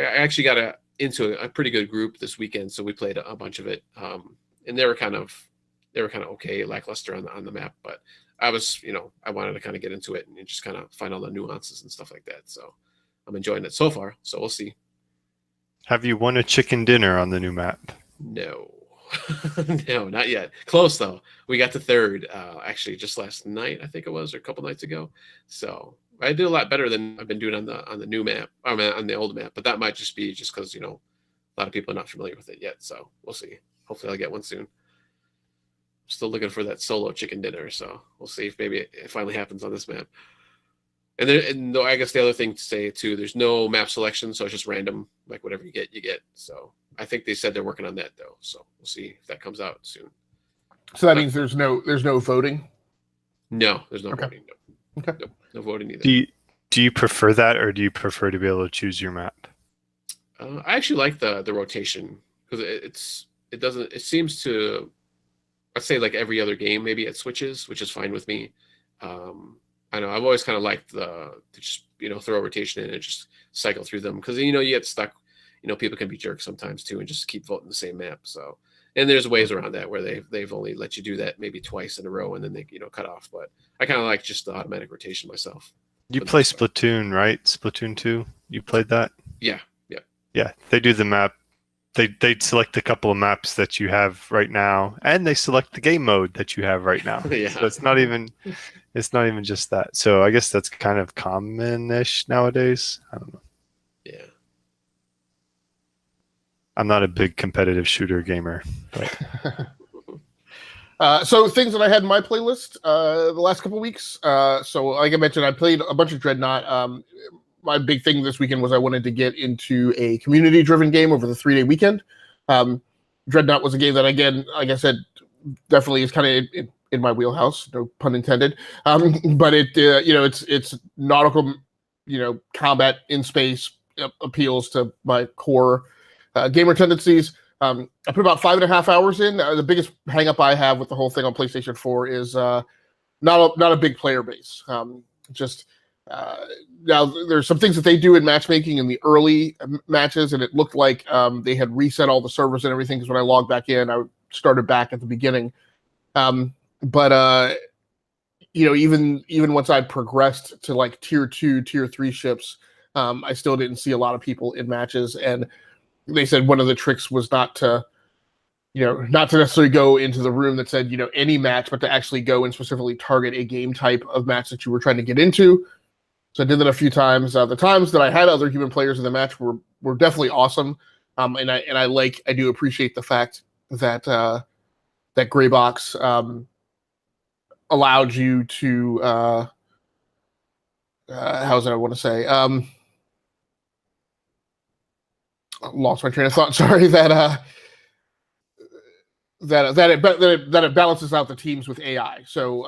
actually got into a pretty good group this weekend, so we played a bunch of it, and they were kind of okay, lackluster on the map. But I was, I wanted to kind of get into it and just kind of find all the nuances and stuff like that. So I'm enjoying it so far. So we'll see.
Have you won a chicken dinner on the new map?
No, no, not yet. Close though. We got to third, actually, just last night, I think it was, or a couple nights ago. So I did a lot better than I've been doing on the new map, on the old map. But that might just be just because a lot of people are not familiar with it yet. So we'll see. Hopefully, I'll get one soon. Still looking for that solo chicken dinner. So we'll see if maybe it finally happens on this map. And I guess the other thing to say too, there's no map selection, so it's just random, like whatever you get, you get. So I think they said they're working on that though. So we'll see if that comes out soon.
So that means there's no voting?
No, there's no
okay.
voting. No.
Okay.
No voting either.
Do you prefer that, or do you prefer to be able to choose your map?
I actually like the rotation, because it seems to, I'd say like every other game, maybe it switches, which is fine with me. I know I've always kind of liked to just throw a rotation in and just cycle through them, because you get stuck. People can be jerks sometimes too and just keep voting the same map. So, and there's ways around that where they've only let you do that maybe twice in a row and then they cut off. But I kind of like just the automatic rotation myself.
You play Splatoon, right? Splatoon 2. You played that?
Yeah.
Yeah. They do the map. They select a couple of maps that you have right now, and they select the game mode that you have right now.
Yeah.
So it's not even just that. So I guess that's kind of common-ish nowadays. I don't know.
Yeah.
I'm not a big competitive shooter gamer, but
So things that I had in my playlist the last couple of weeks. So like I mentioned, I played a bunch of Dreadnought. My big thing this weekend was I wanted to get into a community-driven game over the 3-day weekend. Dreadnought was a game that, again, like I said, definitely is kind of in my wheelhouse, no pun intended. But it it's nautical, combat in space appeals to my core gamer tendencies. I put about 5.5 hours in. The biggest hangup I have with the whole thing on PlayStation 4 is not a big player base. Just now, there's some things that they do in matchmaking in the early matches, and it looked like they had reset all the servers and everything. Because when I logged back in, I started back at the beginning. But even once I progressed to like tier 2, tier 3 ships, I still didn't see a lot of people in matches. And they said one of the tricks was not to necessarily go into the room that said, any match, but to actually go and specifically target a game type of match that you were trying to get into. So I did that a few times. The times that I had other human players in the match were definitely awesome. And I do appreciate the fact that that gray box allowed you to how's that I want to say lost my train of thought. Sorry, that it balances out the teams with AI. So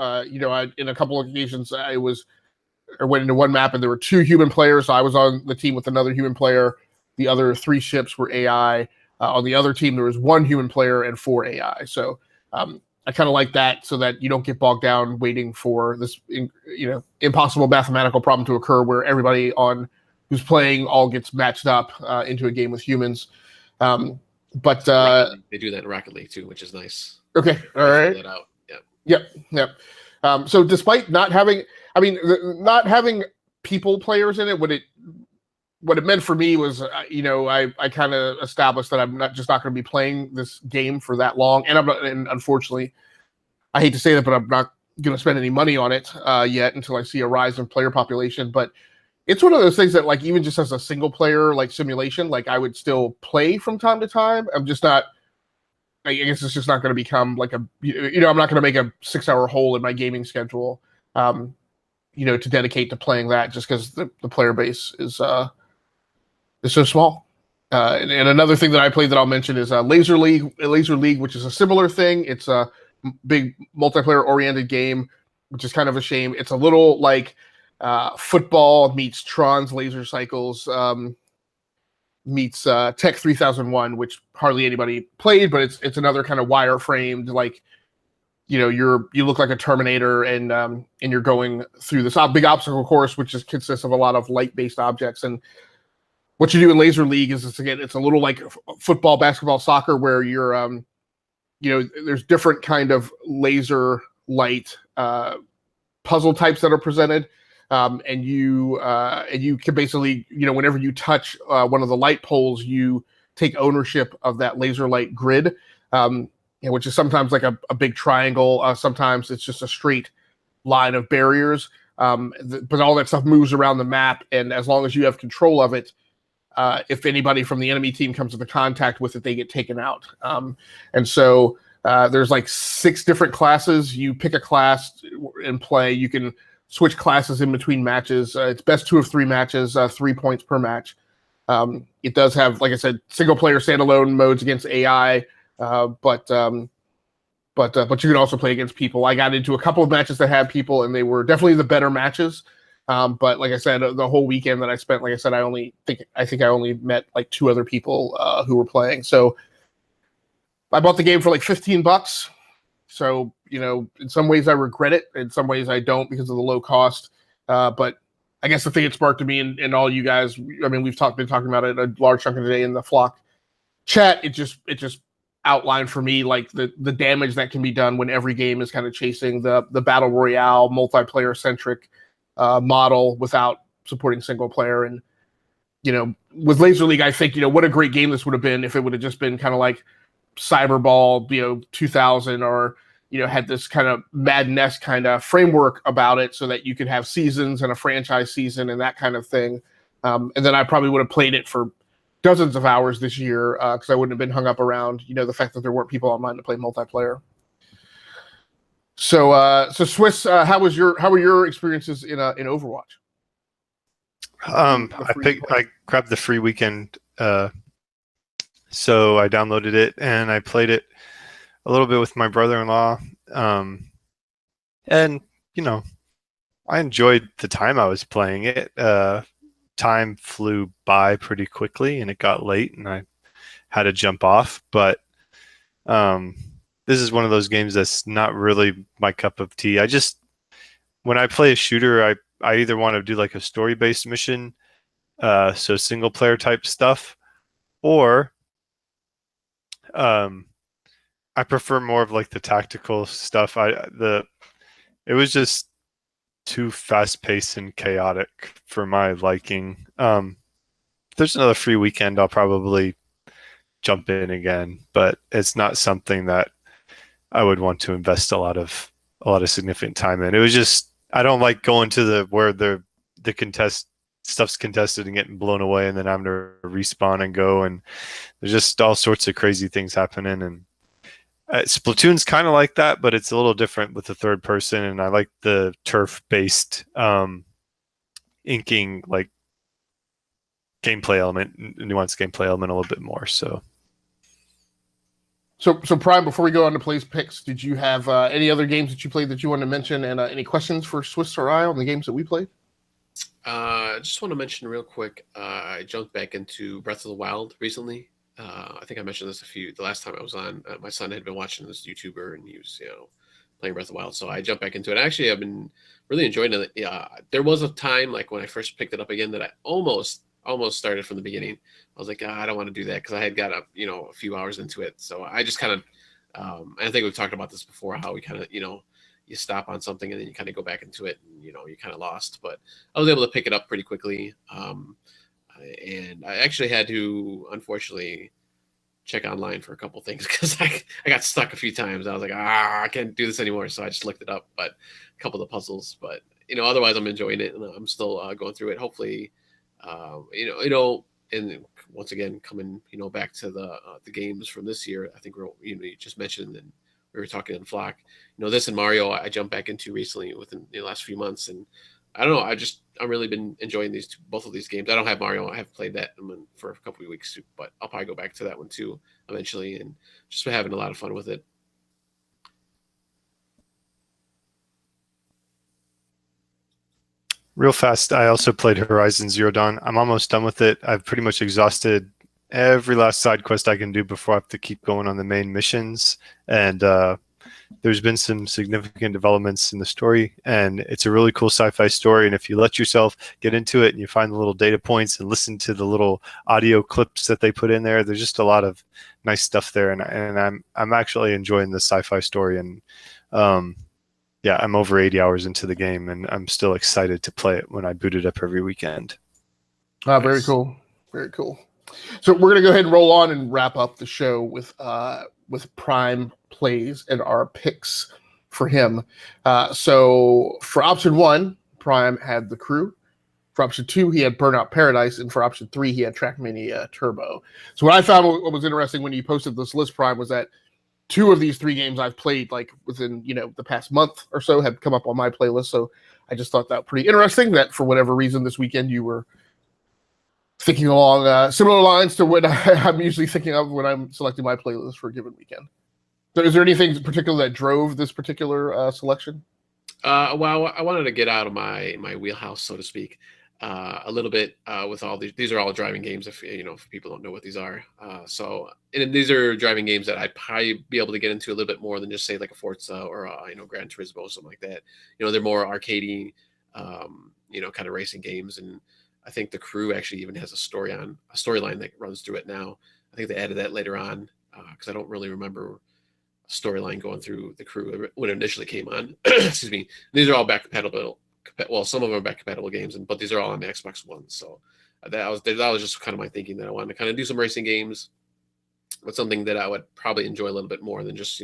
in a couple of occasions I went into one map and there were 2 human players. So I was on the team with another human player. The other 3 ships were AI. On the other team there was 1 human player and 4 AI. So I kind of like that, so that you don't get bogged down waiting for this impossible mathematical problem to occur where everybody who's playing all gets matched up into a game with humans. But
they do that in Rocket League too, which is nice.
Okay, all right.
That out.
Yep. So despite not having people players in it, what it meant for me was, I kind of established that I'm not going to be playing this game for that long, and unfortunately, I hate to say that, but I'm not going to spend any money on it yet until I see a rise in player population. But it's one of those things that, like, even just as a single player like simulation, like I would still play from time to time. I'm just not. I guess it's just not going to become like I'm not going to make a 6-hour hole in my gaming schedule, to dedicate to playing that, just because the player base is so small. And another thing that I played that I'll mention is Laser League, which is a similar thing. It's a big multiplayer-oriented game, which is kind of a shame. It's a little like football meets Tron's Laser Cycles meets Tech 3001, which hardly anybody played, but it's another kind of wire-framed, like, you look like a Terminator, and you're going through this big obstacle course, which consists of a lot of light-based objects. And what you do in Laser League is it's a little like football, basketball, soccer, where you're there's different kind of laser light puzzle types that are presented, and you can basically, whenever you touch one of the light poles, you take ownership of that laser light grid, which is sometimes like a big triangle. Sometimes it's just a straight line of barriers, but all that stuff moves around the map, and as long as you have control of it, if anybody from the enemy team comes into contact with it, they get taken out. And so there's like 6 different classes. You pick a class and play. You can switch classes in between matches. It's best 2 of 3 matches, 3 points per match. It does have, like I said, single player standalone modes against AI, but you can also play against people. I got into a couple of matches that had people, and they were definitely the better matches. But like I said, the whole weekend that I spent, like I said, I think I only met like 2 other people who were playing. So I bought the game for like $15. So, in some ways I regret it. In some ways I don't, because of the low cost. But I guess the thing it sparked to me and all you guys, I mean, we've been talking about it a large chunk of the day in the Flock chat. It just outlined for me like the damage that can be done when every game is kind of chasing the battle royale multiplayer centric model without supporting single player. And with Laser League, I think what a great game this would have been if it would have just been kind of like Cyberball 2000, or had this kind of Madden-esque kind of framework about it, so that you could have seasons and a franchise season and that kind of thing. And then I probably would have played it for dozens of hours this year, because I wouldn't have been hung up around the fact that there weren't people online to play multiplayer. So Swiss, how were your experiences in Overwatch?
I grabbed the free weekend, so I downloaded it and I played it a little bit with my brother-in-law. And, I enjoyed the time I was playing it. Time flew by pretty quickly and it got late and I had to jump off. But this is one of those games that's not really my cup of tea. When I play a shooter, I either want to do like a story-based mission, so single player type stuff, or um, I prefer more of like the tactical stuff. It was just too fast paced and chaotic for my liking. If there's another free weekend, I'll probably jump in again, but it's not something that I would want to invest a lot of significant time in. It was just I don't like going to where the contest stuff's contested and getting blown away, and then having to respawn and go, and there's just all sorts of crazy things happening. And Splatoon's kind of like that, but it's a little different with the third person, and I like the turf-based inking like gameplay element, nuanced gameplay element a little bit more. So
Prime, before we go on to plays picks, did you have any other games that you played that you wanted to mention, and any questions for Swiss or I on the games that we played?
I just want to mention real quick. I jumped back into Breath of the Wild recently. I think I mentioned this the last time I was on. My son had been watching this YouTuber, and he was, playing Breath of the Wild. So I jumped back into it. Actually, I've been really enjoying it. Yeah, there was a time, like when I first picked it up again, that I almost started from the beginning. I was like, I don't want to do that because I had got a few hours into it. So I just kind of, I think we've talked about this before, how we kind of, you stop on something and then you kind of go back into it, and you're kind of lost. But I was able to pick it up pretty quickly. And I actually had to, unfortunately, check online for a couple things because I got stuck a few times. I was like, I can't do this anymore. So I just looked it up, but a couple of the puzzles. But otherwise, I'm enjoying it, and I'm still going through it. Hopefully, and once again, coming back to the games from this year. I think you just mentioned, and we were talking in Flock. This and Mario, I jumped back into recently within the last few months, and I don't know. I've really been enjoying both of these games. I don't have Mario. I have played that for a couple of weeks, but I'll probably go back to that one too eventually, and just been having a lot of fun with it.
real fast, I also played Horizon Zero Dawn. I'm almost done with it. I've pretty much exhausted every last side quest I can do before I have to keep going on the main missions. And there's been some significant developments in the story, and it's a really cool sci-fi story. And if you let yourself get into it and you find the little data points and listen to the little audio clips that they put in there, there's just a lot of nice stuff there. And I'm actually enjoying the sci-fi story. And yeah, I'm over 80 hours into the game, and I'm still excited to play it when I boot it up every weekend.
Nice. Very cool. Very cool. So we're going to go ahead and roll on and wrap up the show with Prime plays and our picks for him. So for option 1, Prime had The Crew. For option 2, he had Burnout Paradise. And for option 3, he had Trackmania Turbo. So what I found what was interesting when you posted this list, Prime, was that 2 of these 3 games I've played like within, the past month or so have come up on my playlist. So I just thought that pretty interesting that for whatever reason this weekend you were thinking along similar lines to what I'm usually thinking of when I'm selecting my playlist for a given weekend. So is there anything particular that drove this particular selection?
Well, I wanted to get out of my wheelhouse, so to speak, a little bit with all these. These are all driving games. If people don't know what these are, and these are driving games that I'd probably be able to get into a little bit more than just say like a Forza or Gran Turismo or something like that. They're more arcadey, kind of racing games. And I think The Crew actually even has a storyline that runs through it now. I think they added that later on because I don't really remember a storyline going through The Crew when it initially came on. Excuse me. These are all back compatible. Well, some of them are back compatible games, but these are all on the Xbox One. So that was just kind of my thinking, that I wanted to kind of do some racing games, but something that I would probably enjoy a little bit more than just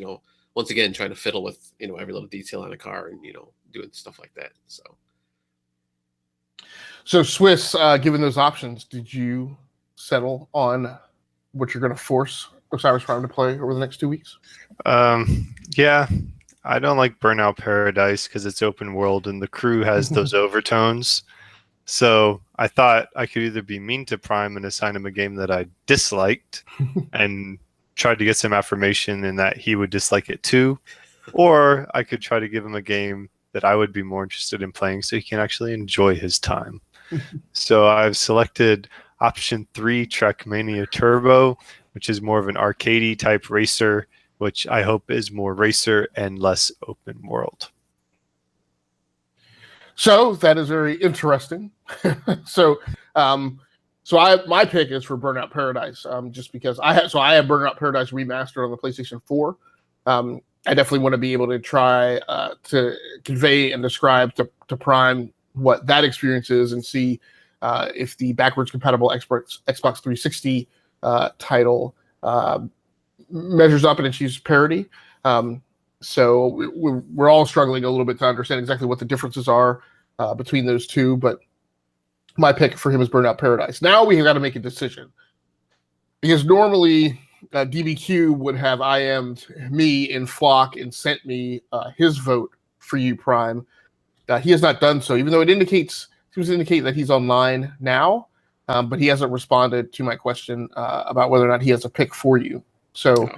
once again trying to fiddle with every little detail on a car and doing stuff like that.
So Swiss, given those options, did you settle on what you're going to force Osiris Prime to play over the next 2 weeks?
Yeah, I don't like Burnout Paradise because it's open world and The Crew has those overtones. So I thought I could either be mean to Prime and assign him a game that I disliked and tried to get some affirmation in that he would dislike it too, Or I could try to give him a game that I would be more interested in playing so he can actually enjoy his time. So I've selected option 3, Trackmania Turbo, which is more of an arcadey type racer, which I hope is more racer and less open world.
So that is very interesting. so my pick is for Burnout Paradise, just because I have Burnout Paradise remastered on the PlayStation 4. I definitely want to be able to try to convey and describe to Prime what that experience is, and see if the backwards compatible Xbox 360 title measures up and achieves parity. So we're all struggling a little bit to understand exactly what the differences are between those two, but my pick for him is Burnout Paradise. Now we have got to make a decision, because normally DBQ would have IM'd me in Flock and sent me his vote for you, Prime. He has not done so, even though it seems to indicate that he's online now, but he hasn't responded to my question about whether or not he has a pick for you. So,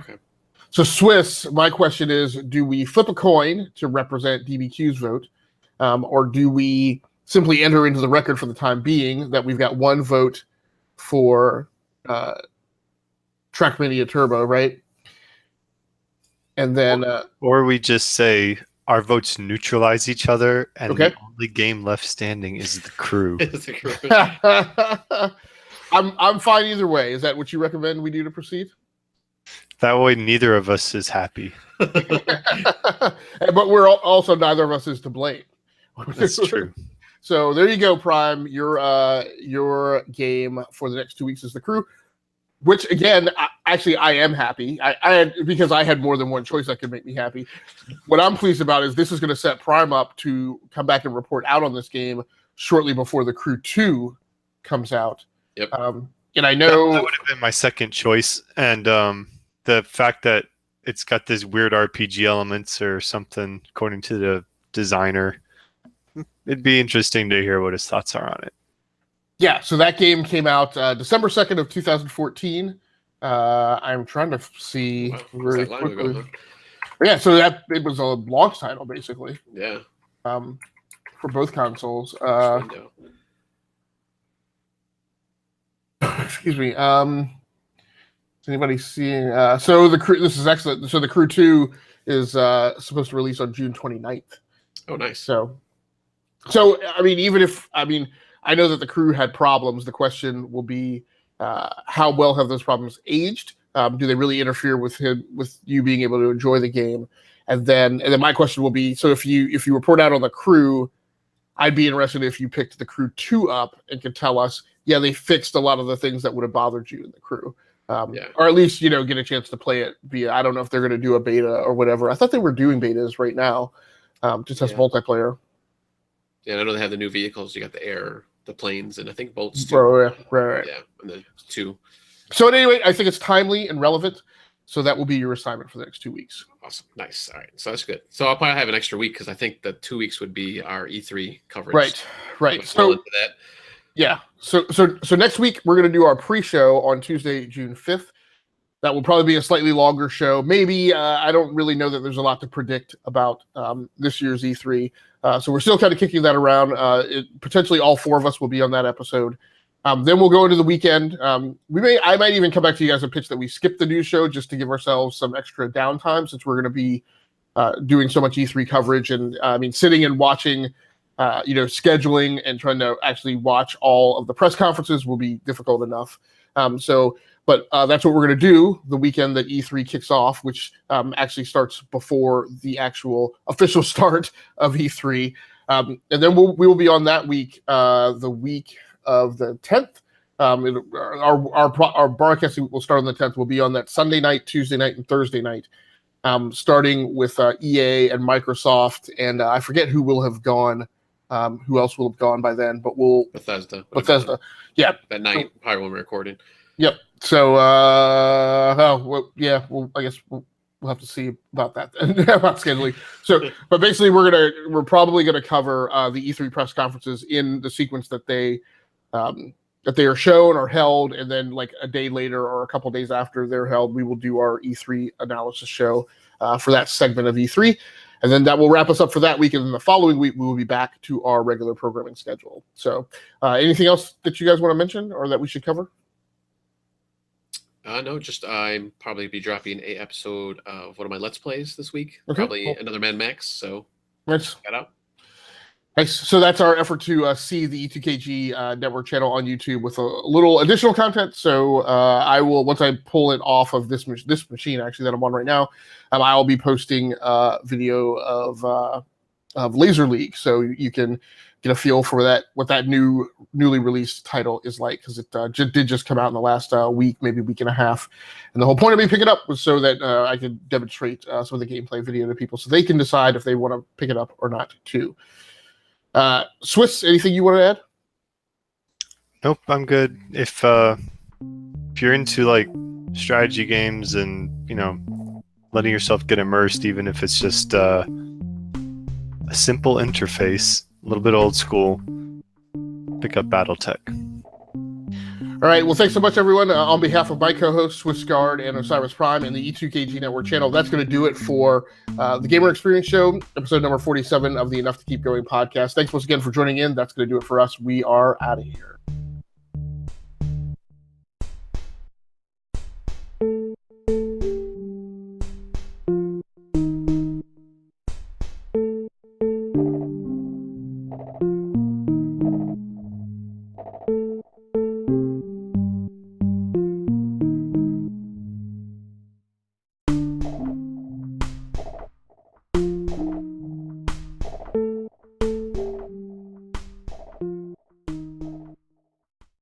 So Swiss, my question is, do we flip a coin to represent DBQ's vote, or do we simply enter into the record for the time being that we've got one vote for Trackmania Turbo, right? And then,
or we just say our votes neutralize each other, and
Okay.
the only game left standing is the crew.
I'm fine either way. Is that what you recommend we do to proceed?
That way, neither of us is happy.
But we're also, neither of us is to blame.
That's true.
So there you go, Prime. Your game for the next 2 weeks is the crew. Which again, I am happy. Because I had more than one choice that could make me happy. What I'm pleased about is this is going to set Prime up to come back and report out on this game shortly before the Crew 2 comes out.
Yep.
And I know
that would have been my second choice, and the fact that it's got this weird RPG elements or something, according to the designer, it'd be interesting to hear what his thoughts are on it.
Yeah, so that game came out December 2nd of 2014. I'm trying to see really quickly. Yeah, so it was a launch title basically.
Yeah.
For both consoles. Excuse me. Is anybody seeing? So the crew. This is excellent. So the Crew 2 is supposed to release on June 29th.
Oh, nice.
So I mean, I know that the Crew had problems. The question will be, how well have those problems aged? Do they really interfere with you being able to enjoy the game? And then my question will be, so if you report out on the Crew, I'd be interested if you picked the Crew 2 up and could tell us, yeah, they fixed a lot of the things that would have bothered you in the Crew. Or at least, get a chance to play it via, I don't know if they're going to do a beta or whatever. I thought they were doing betas right now, just as multiplayer.
Yeah, I know they have the new vehicles. You got the air, the planes, and I think boats too.
Right.
Yeah, and the 2.
So anyway, I think it's timely and relevant. So that will be your assignment for the next 2 weeks.
Awesome. Nice. All right. So that's good. So I'll probably have an extra week because I think the 2 weeks would be our E3 coverage.
Right. So
into that.
Yeah. So next week we're going to do our pre-show on Tuesday, June 5th. That will probably be a slightly longer show. Maybe I don't really know that there's a lot to predict about this year's E3. So we're still kind of kicking that around. Potentially all 4 of us will be on that episode. Then we'll go into the weekend. I might even come back to you guys and pitch that we skip the news show just to give ourselves some extra downtime, since we're going to be doing so much E3 coverage. And sitting and watching, scheduling and trying to actually watch all of the press conferences will be difficult enough. But that's what we're going to do the weekend that E3 kicks off, which actually starts before the actual official start of E3. And then we will be on that week, the week of the 10th. Our broadcasting will start on the 10th. We'll be on that Sunday night, Tuesday night, and Thursday night, starting with EA and Microsoft. And I forget who will have gone, who else will have gone by then, but
Bethesda.
Yeah.
That night, probably when we're recording.
Yep. So, I guess we'll have to see about that about scheduling. So, but basically, we're probably gonna cover the E3 press conferences in the sequence that they are shown or held, and then like a day later or a couple days after they're held, we will do our E3 analysis show. for that segment of E3. And then that will wrap us up for that week. And then the following week, we will be back to our regular programming schedule. So anything else that you guys want to mention or that we should cover?
No, just I'm probably be dropping a episode of one of my Let's Plays this week.
Okay,
Probably
cool.
another Mad Max. So
Nice.
check that out.
Nice. So that's our effort to see the E2KG network channel on YouTube with a little additional content. So I will, once I pull it off of this machine, actually, that I'm on right now, I will be posting video of Laser League, so you can get a feel for what that newly released title is like, because it did just come out in the last week, maybe week and a half. And the whole point of me picking it up was so that I could demonstrate some of the gameplay video to people, so they can decide if they want to pick it up or not too. Swiss, anything you want to add?
Nope, I'm good. If you're into like strategy games and letting yourself get immersed, even if it's just a simple interface, a little bit old school, pick up BattleTech.
All right. Well, thanks so much, everyone. On behalf of my co-hosts, SwissGuard and Osiris Prime and the E2KG Network channel, that's going to do it for the Gamer Experience Show, episode number 47 of the Enough to Keep Going podcast. Thanks once again for joining in. That's going to do it for us. We are out of here.